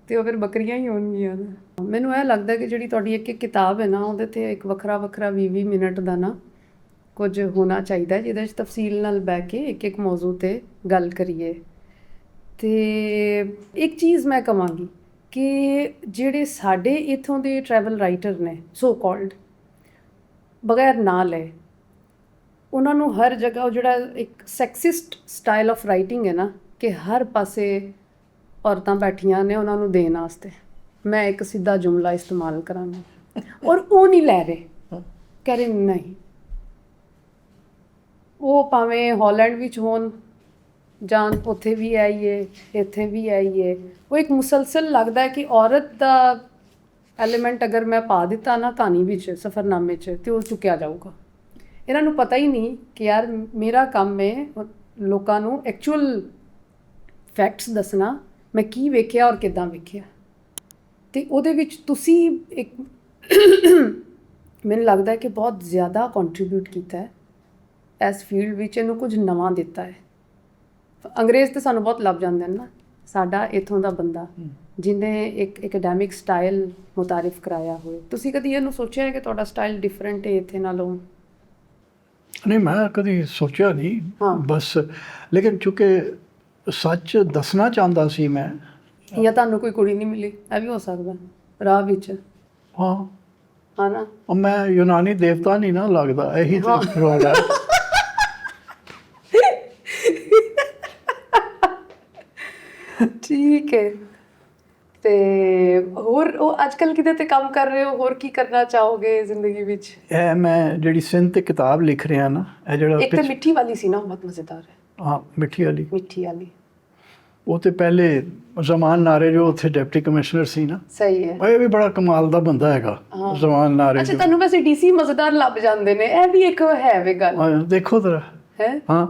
ਤੇ ਉਹ ਫਿਰ ਬੱਕਰੀਆਂ ਹੀ ਹੋਣਗੀਆਂ ਨਾ। ਮੈਨੂੰ ਇਹ ਲੱਗਦਾ ਕਿ ਜਿਹੜੀ ਤੁਹਾਡੀ ਇੱਕ ਕਿਤਾਬ ਹੈ ਨਾ, ਉਹਦੇ ਤੇ ਇੱਕ ਵੱਖਰਾ 20-20 ਮਿੰਟ ਦਾ ਨਾ ਕੁਝ ਹੋਣਾ ਚਾਹੀਦਾ, ਜਿਹਦੇ 'ਚ ਤਫਸੀਲ ਨਾਲ ਬਹਿ ਕੇ ਇੱਕ ਮੌਜੂ 'ਤੇ ਗੱਲ ਕਰੀਏ। ਤੇ ਇੱਕ ਚੀਜ਼ ਮੈਂ ਕਹਾਂਗੀ ਕਿ ਜਿਹੜੇ ਸਾਡੇ ਇੱਥੋਂ ਦੇ ਟਰੈਵਲ ਰਾਈਟਰ ਨੇ ਸੋ ਕਾਲਡ, ਬਗੈਰ ਨਾਂ ਲਏ, ਉਹਨਾਂ ਨੂੰ ਹਰ ਜਗ੍ਹਾ ਉਹ ਜਿਹੜਾ ਇੱਕ ਸੈਕਸਿਸਟ ਸਟਾਈਲ ਆਫ ਰਾਈਟਿੰਗ ਹੈ ਨਾ, ਕਿ ਹਰ ਪਾਸੇ ਔਰਤਾਂ ਬੈਠੀਆਂ ਨੇ ਉਹਨਾਂ ਨੂੰ ਦੇਣ ਵਾਸਤੇ, ਮੈਂ ਇੱਕ ਸਿੱਧਾ ਜੁਮਲਾ ਇਸਤੇਮਾਲ ਕਰਾਂਗਾ ਔਰ ਉਹ ਨਹੀਂ ਲੈ ਰਹੇ, ਕਹਿ ਰਹੇ ਨਹੀਂ, ਉਹ ਭਾਵੇਂ ਹਾਲੈਂਡ ਵਿੱਚ ਹੋਣ ਜਾਂ ਉੱਥੇ ਵੀ ਆਈਏ ਇੱਥੇ ਵੀ ਆਈਏ, ਉਹ ਇੱਕ ਮੁਸਲਸਲ ਲੱਗਦਾ ਹੈ ਕਿ ਔਰਤ ਦਾ ਐਲੀਮੈਂਟ ਅਗਰ ਮੈਂ ਪਾ ਦਿੱਤਾ ਨਾ ਕਹਾਣੀ ਵਿੱਚ, ਸਫ਼ਰਨਾਮੇ 'ਚ, ਤੇ ਉਹ ਚੁੱਕਿਆ ਜਾਊਗਾ। ਇਹਨਾਂ ਨੂੰ ਪਤਾ ਹੀ ਨਹੀਂ ਕਿ ਯਾਰ ਮੇਰਾ ਕੰਮ ਹੈ ਲੋਕਾਂ ਨੂੰ ਐਕਚੁਅਲ ਫੈਕਟਸ ਦੱਸਣਾ, ਮੈਂ ਕੀ ਵੇਖਿਆ ਔਰ ਕਿੱਦਾਂ ਵੇਖਿਆ। ਅਤੇ ਉਹਦੇ ਵਿੱਚ ਤੁਸੀਂ ਇੱਕ ਮੈਨੂੰ ਲੱਗਦਾ ਕਿ ਬਹੁਤ ਜ਼ਿਆਦਾ ਕੰਟਰੀਬਿਊਟ ਕੀਤਾ ਹੈ ਇਸ ਫੀਲਡ ਵਿੱਚ, ਇਹਨੂੰ ਕੁਝ ਨਵਾਂ ਦਿੱਤਾ ਹੈ। ਅੰਗਰੇਜ਼ ਤਾਂ ਸਾਨੂੰ ਬਹੁਤ ਲੱਭ ਜਾਂਦੇ ਨੇ ਨਾ, ਸਾਡਾ ਇੱਥੋਂ ਦਾ ਬੰਦਾ ਜਿਹਨੇ ਇੱਕ ਐਕੈਡੈਮਿਕ ਸਟਾਈਲ ਮੁਤਾਰਿਫ ਕਰਾਇਆ ਹੋਏ। ਤੁਸੀਂ ਕਦੀ ਇਹਨੂੰ ਸੋਚਿਆ ਹੈ ਕਿ ਤੁਹਾਡਾ ਸਟਾਈਲ ਡਿਫਰੈਂਟ ਹੈ ਇੱਥੇ ਨਾਲੋਂ? ਨਹੀਂ, ਮੈਂ ਕਦੀ ਸੋਚਿਆ ਨਹੀਂ। ਬਸ ਲੇਕਿਨ ਚੂੰਕਿ ਸੱਚ ਦੱਸਣਾ ਚਾਹੁੰਦਾ ਸੀ ਮੈਂ। ਜਾਂ ਤੁਹਾਨੂੰ ਕੋਈ ਕੁੜੀ ਨਹੀਂ ਮਿਲੀ, ਇਹ ਵੀ ਹੋ ਸਕਦਾ ਰਾਹ ਵਿੱਚ। ਹਾਂ ਨਾ, ਮੈਂ ਯੂਨਾਨੀ ਦੇਵਤਾ ਨਹੀਂ ਨਾ ਲੱਗਦਾ, ਇਹੀ ਤਾਂ ਰੋਲ ਹੈ। ਠੀਕ ਹੈ। ਤੇ ਹੋਰ ਉਹ ਅੱਜ ਕੱਲ੍ਹ ਕਿਤੇ ਤੇ ਕੰਮ ਕਰ ਰਹੇ ਹੋ, ਹੋਰ ਕੀ ਕਰਨਾ ਚਾਹੋਗੇ ਜ਼ਿੰਦਗੀ ਵਿੱਚ? ਇਹ ਮੈਂ ਜਿਹੜੀ ਸਿੰਧ ਤੇ ਕਿਤਾਬ ਲਿਖ ਰਿਹਾ ਨਾ, ਇਹ ਜਿਹੜਾ ਇੱਕ ਤਾਂ ਮਿੱਠੀ ਵਾਲੀ ਸੀ ਨਾ, ਬਹੁਤ ਮਜ਼ੇਦਾਰ ਹੈ। ਹਾਂ, ਮਿੱਠੀ ਵਾਲੀ। ਮਿੱਠੀ ਵਾਲੀ ਉਹ ਤੇ ਪਹਿਲੇ ਜ਼ਮਾਨ ਨਾਰੇ ਜੋ ਉੱਥੇ ਡਿਪਟੀ ਕਮਿਸ਼ਨਰ ਸੀ ਨਾ। ਸਹੀ ਹੈ। ਇਹ ਵੀ ਬੜਾ ਕਮਾਲ ਦਾ ਬੰਦਾ ਹੈਗਾ, ਜ਼ਮਾਨ ਨਾਰੇ। ਅੱਛਾ, ਤੁਹਾਨੂੰ ਵੈਸੇ ਡੀਸੀ ਮਜ਼ੇਦਾਰ ਲੱਭ ਜਾਂਦੇ ਨੇ, ਇਹ ਵੀ ਇੱਕ ਹੈ ਵੇ ਗੱਲ। ਦੇਖੋ ਜ਼ਰਾ ਹੈ। ਹਾਂ,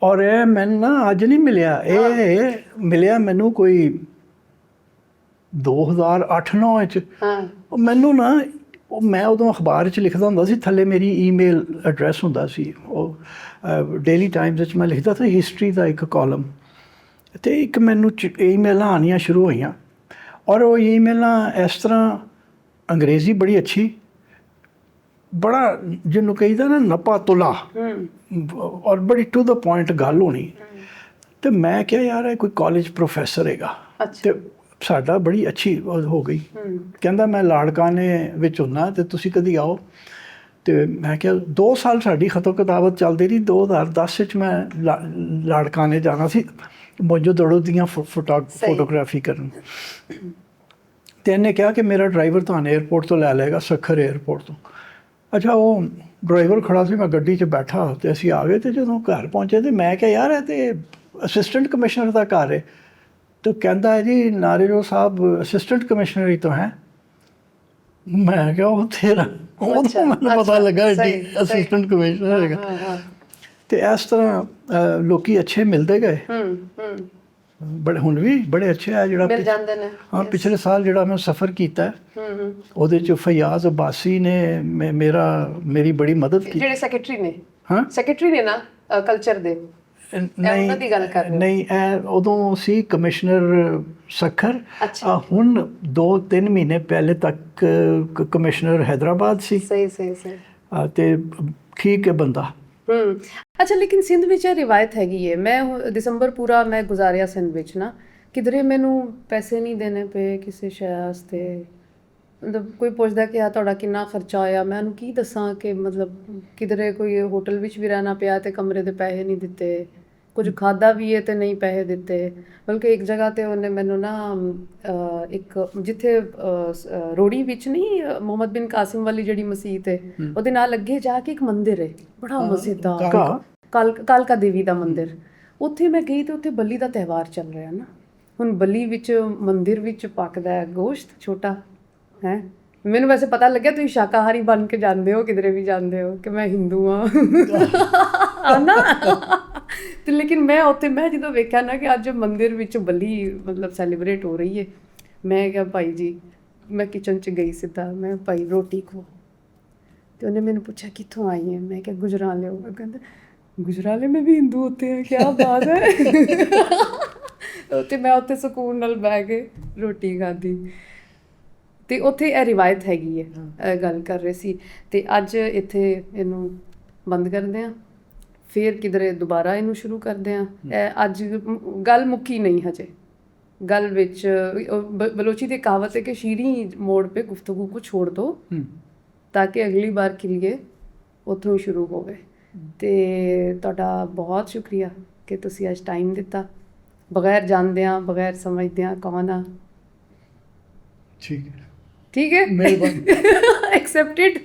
ਔਰ ਇਹ ਮੈਨੂੰ ਨਾ ਅੱਜ ਨਹੀਂ ਮਿਲਿਆ, ਇਹ ਮਿਲਿਆ ਮੈਨੂੰ ਕੋਈ 2008-09 ਵਿੱਚ। ਹਾਂ, ਮੈਨੂੰ ਨਾ, ਉਹ ਮੈਂ ਉਦੋਂ ਅਖਬਾਰ 'ਚ ਲਿਖਦਾ ਹੁੰਦਾ ਸੀ, ਥੱਲੇ ਮੇਰੀ ਈਮੇਲ ਐਡਰੈਸ ਹੁੰਦਾ ਸੀ। ਉਹ ਡੇਲੀ ਟਾਈਮਸ ਵਿੱਚ ਮੈਂ ਲਿਖਦਾ ਸੀ ਹਿਸਟਰੀ ਦਾ ਇੱਕ ਕਾਲਮ, ਅਤੇ ਇੱਕ ਮੈਨੂੰ ਈਮੇਲਾਂ ਆਉਣੀਆਂ ਸ਼ੁਰੂ ਹੋਈਆਂ। ਔਰ ਉਹ ਈਮੇਲਾਂ ਇਸ ਤਰ੍ਹਾਂ, ਅੰਗਰੇਜ਼ੀ ਬੜੀ ਅੱਛੀ, ਬੜਾ ਜਿਹਨੂੰ ਕਹੀਦਾ ਨਾ ਨਪਾ ਤੁਲਾ, ਔਰ ਬੜੀ ਟੂ ਦਾ ਪੁਆਇੰਟ ਗੱਲ ਹੋਣੀ। ਅਤੇ ਮੈਂ ਕਿਹਾ ਯਾਰ ਇਹ ਕੋਈ ਕਾਲਜ ਪ੍ਰੋਫੈਸਰ ਹੈਗਾ। ਅਤੇ ਸਾਡਾ ਬੜੀ ਅੱਛੀ ਹੋ ਗਈ। ਕਹਿੰਦਾ ਮੈਂ ਲਾੜਕਾਨੇ ਵਿੱਚ ਹੁੰਦਾ ਅਤੇ ਤੁਸੀਂ ਕਦੀ ਆਓ। ਅਤੇ ਮੈਂ ਕਿਹਾ 2 ਸਾਲ ਸਾਡੀ ਖਤੋ ਕਿਤਾਬਤ ਚੱਲਦੀ ਰਹੀ। 2010 ਵਿੱਚ ਮੈਂ ਲਾੜਕਾਨੇ ਜਾਣਾ ਸੀ, ਮੋਜੋ ਦੜੋ ਦੀਆਂ ਫੋਟੋਗ੍ਰਾਫੀ ਕਰਨ। ਅਤੇ ਇਹਨੇ ਕਿਹਾ ਕਿ ਮੇਰਾ ਡਰਾਈਵਰ ਤੁਹਾਨੂੰ ਏਅਰਪੋਰਟ ਤੋਂ ਲੈ ਲਏਗਾ, ਸੱਖਰ ਏਅਰਪੋਰਟ ਤੋਂ। ਅੱਛਾ, ਉਹ ਡਰਾਈਵਰ ਖੜਾ ਸੀ, ਮੈਂ ਗੱਡੀ 'ਚ ਬੈਠਾ ਅਤੇ ਅਸੀਂ ਆ ਗਏ। ਅਤੇ ਜਦੋਂ ਘਰ ਪਹੁੰਚੇ ਤਾਂ ਮੈਂ ਕਿਹਾ ਯਾਰ ਇਹ ਤਾਂ ਅਸਿਸਟੈਂਟ ਕਮਿਸ਼ਨਰ ਦਾ ਘਰ ਹੈ। तो कहता है जी नारेरो साहब असिस्टेंट कमिश्नर ही तो हैं। मैं क्या वो तेरा तो मैंने पता लगा असिस्टेंट कमिश्नर है। तो इस तरह लोग अच्छे मिलते गए, बड़े हुण भी बड़े अच्छे है। जो हाँ, पिछले साल जो मैं सफ़र किया वो फयाज अब्बासी ने मेरी बड़ी मदद की। सैकटरी ने? हाँ, सैकटरी ने ना कल्चर दे? नहीं, उदों सी कमिश्नर सखर। हुण 2-3 महीने पहले तक कमिश्नर हैदराबाद सी। सही ते ठीक है बंदा। अच्छा, लेकिन सिंध विच रिवायत हैगी है, मैं दिसंबर पूरा मैं गुजारिया सिंध विच ना, किधरे मैनू पैसे नहीं देने पे किसी शै वास्ते। मतलब कोई पुछदा कि आ तुहाडा किन्ना खर्चा होया, मैं उन्हूं की दसां कि मतलब किधरे कोई होटल विच भी रहना पिया ते कमरे दे पैसे नहीं दिते, कुछ खादा भी है तो नहीं पैसे दिते। बल्कि एक जगह ते उन्हें मैनू ना एक जिथे रोड़ी विच नहीं मुहम्मद बिन कासिम वाली जिहड़ी मसीत है उहदे नाल अगे जाके एक मंदिर है बड़ा मज़ेदार, कालका देवी दा मंदिर। उत्थे मैं गई तो उत्थे बली दा त्यौहार चल रहा ना। हुण बली विच मंदिर विच पकदा है गोश्त छोटा है। मैनू वैसे पता लग्या तुसीं शाकाहारी बन के जाते हो, किधरे भी जाते हो, कि मैं हिंदू हाँ ना। तो लेकिन मैं उत्थे मैं जो वेख्या ना कि अज मंदिर विच बली मतलब सैलीब्रेट हो रही है, मैं क्या भाई जी, मैं किचन च गई सीधा, मैं भाई रोटी खो। तो उन्हें मैंने पूछा कित्थों आई है, मैं क्या गुजराले हो। कहते गुजराले में भी हिंदू होते हैं, क्या बात है। तो मैं उत्थे सुकून नाल बैठ के रोटी खाधी। ਤੇ ਉੱਥੇ ਇਹ ਰਿਵਾਇਤ ਹੈਗੀ ਹੈ, ਗੱਲ ਕਰ ਰਹੇ ਸੀ। ਤੇ ਅੱਜ ਇੱਥੇ ਇਹਨੂੰ ਬੰਦ ਕਰਦੇ ਹਾਂ, ਫਿਰ ਕਿਧਰੇ ਦੁਬਾਰਾ ਇਹਨੂੰ ਸ਼ੁਰੂ ਕਰਦੇ ਹਾਂ। ਇਹ ਅੱਜ ਗੱਲ ਮੁੱਕੀ ਨਹੀਂ ਹਜੇ, गल विच बलोची दी कहावत है कि शीरी मोड़ पे गुफ्तगू को छोड़ दो ताकि अगली बार खिलिए ਉੱਥੋਂ ਹੀ ਸ਼ੁਰੂ ਹੋਵੇ। ਤੇ ਤੁਹਾਡਾ ਬਹੁਤ ਸ਼ੁਕਰੀਆ ਕਿ ਤੁਸੀਂ ਅੱਜ ਟਾਈਮ ਦਿੱਤਾ, ਬਗੈਰ ਜਾਣਦਿਆਂ ਬਗੈਰ ਸਮਝਦਿਆਂ ਕੌਣ ਆ। ਠੀਕ ਹੈ ਠੀਕ ਹੈ, ਮਿਹਰਬਾਨੀ। ਐਕਸੈਪਟਡ।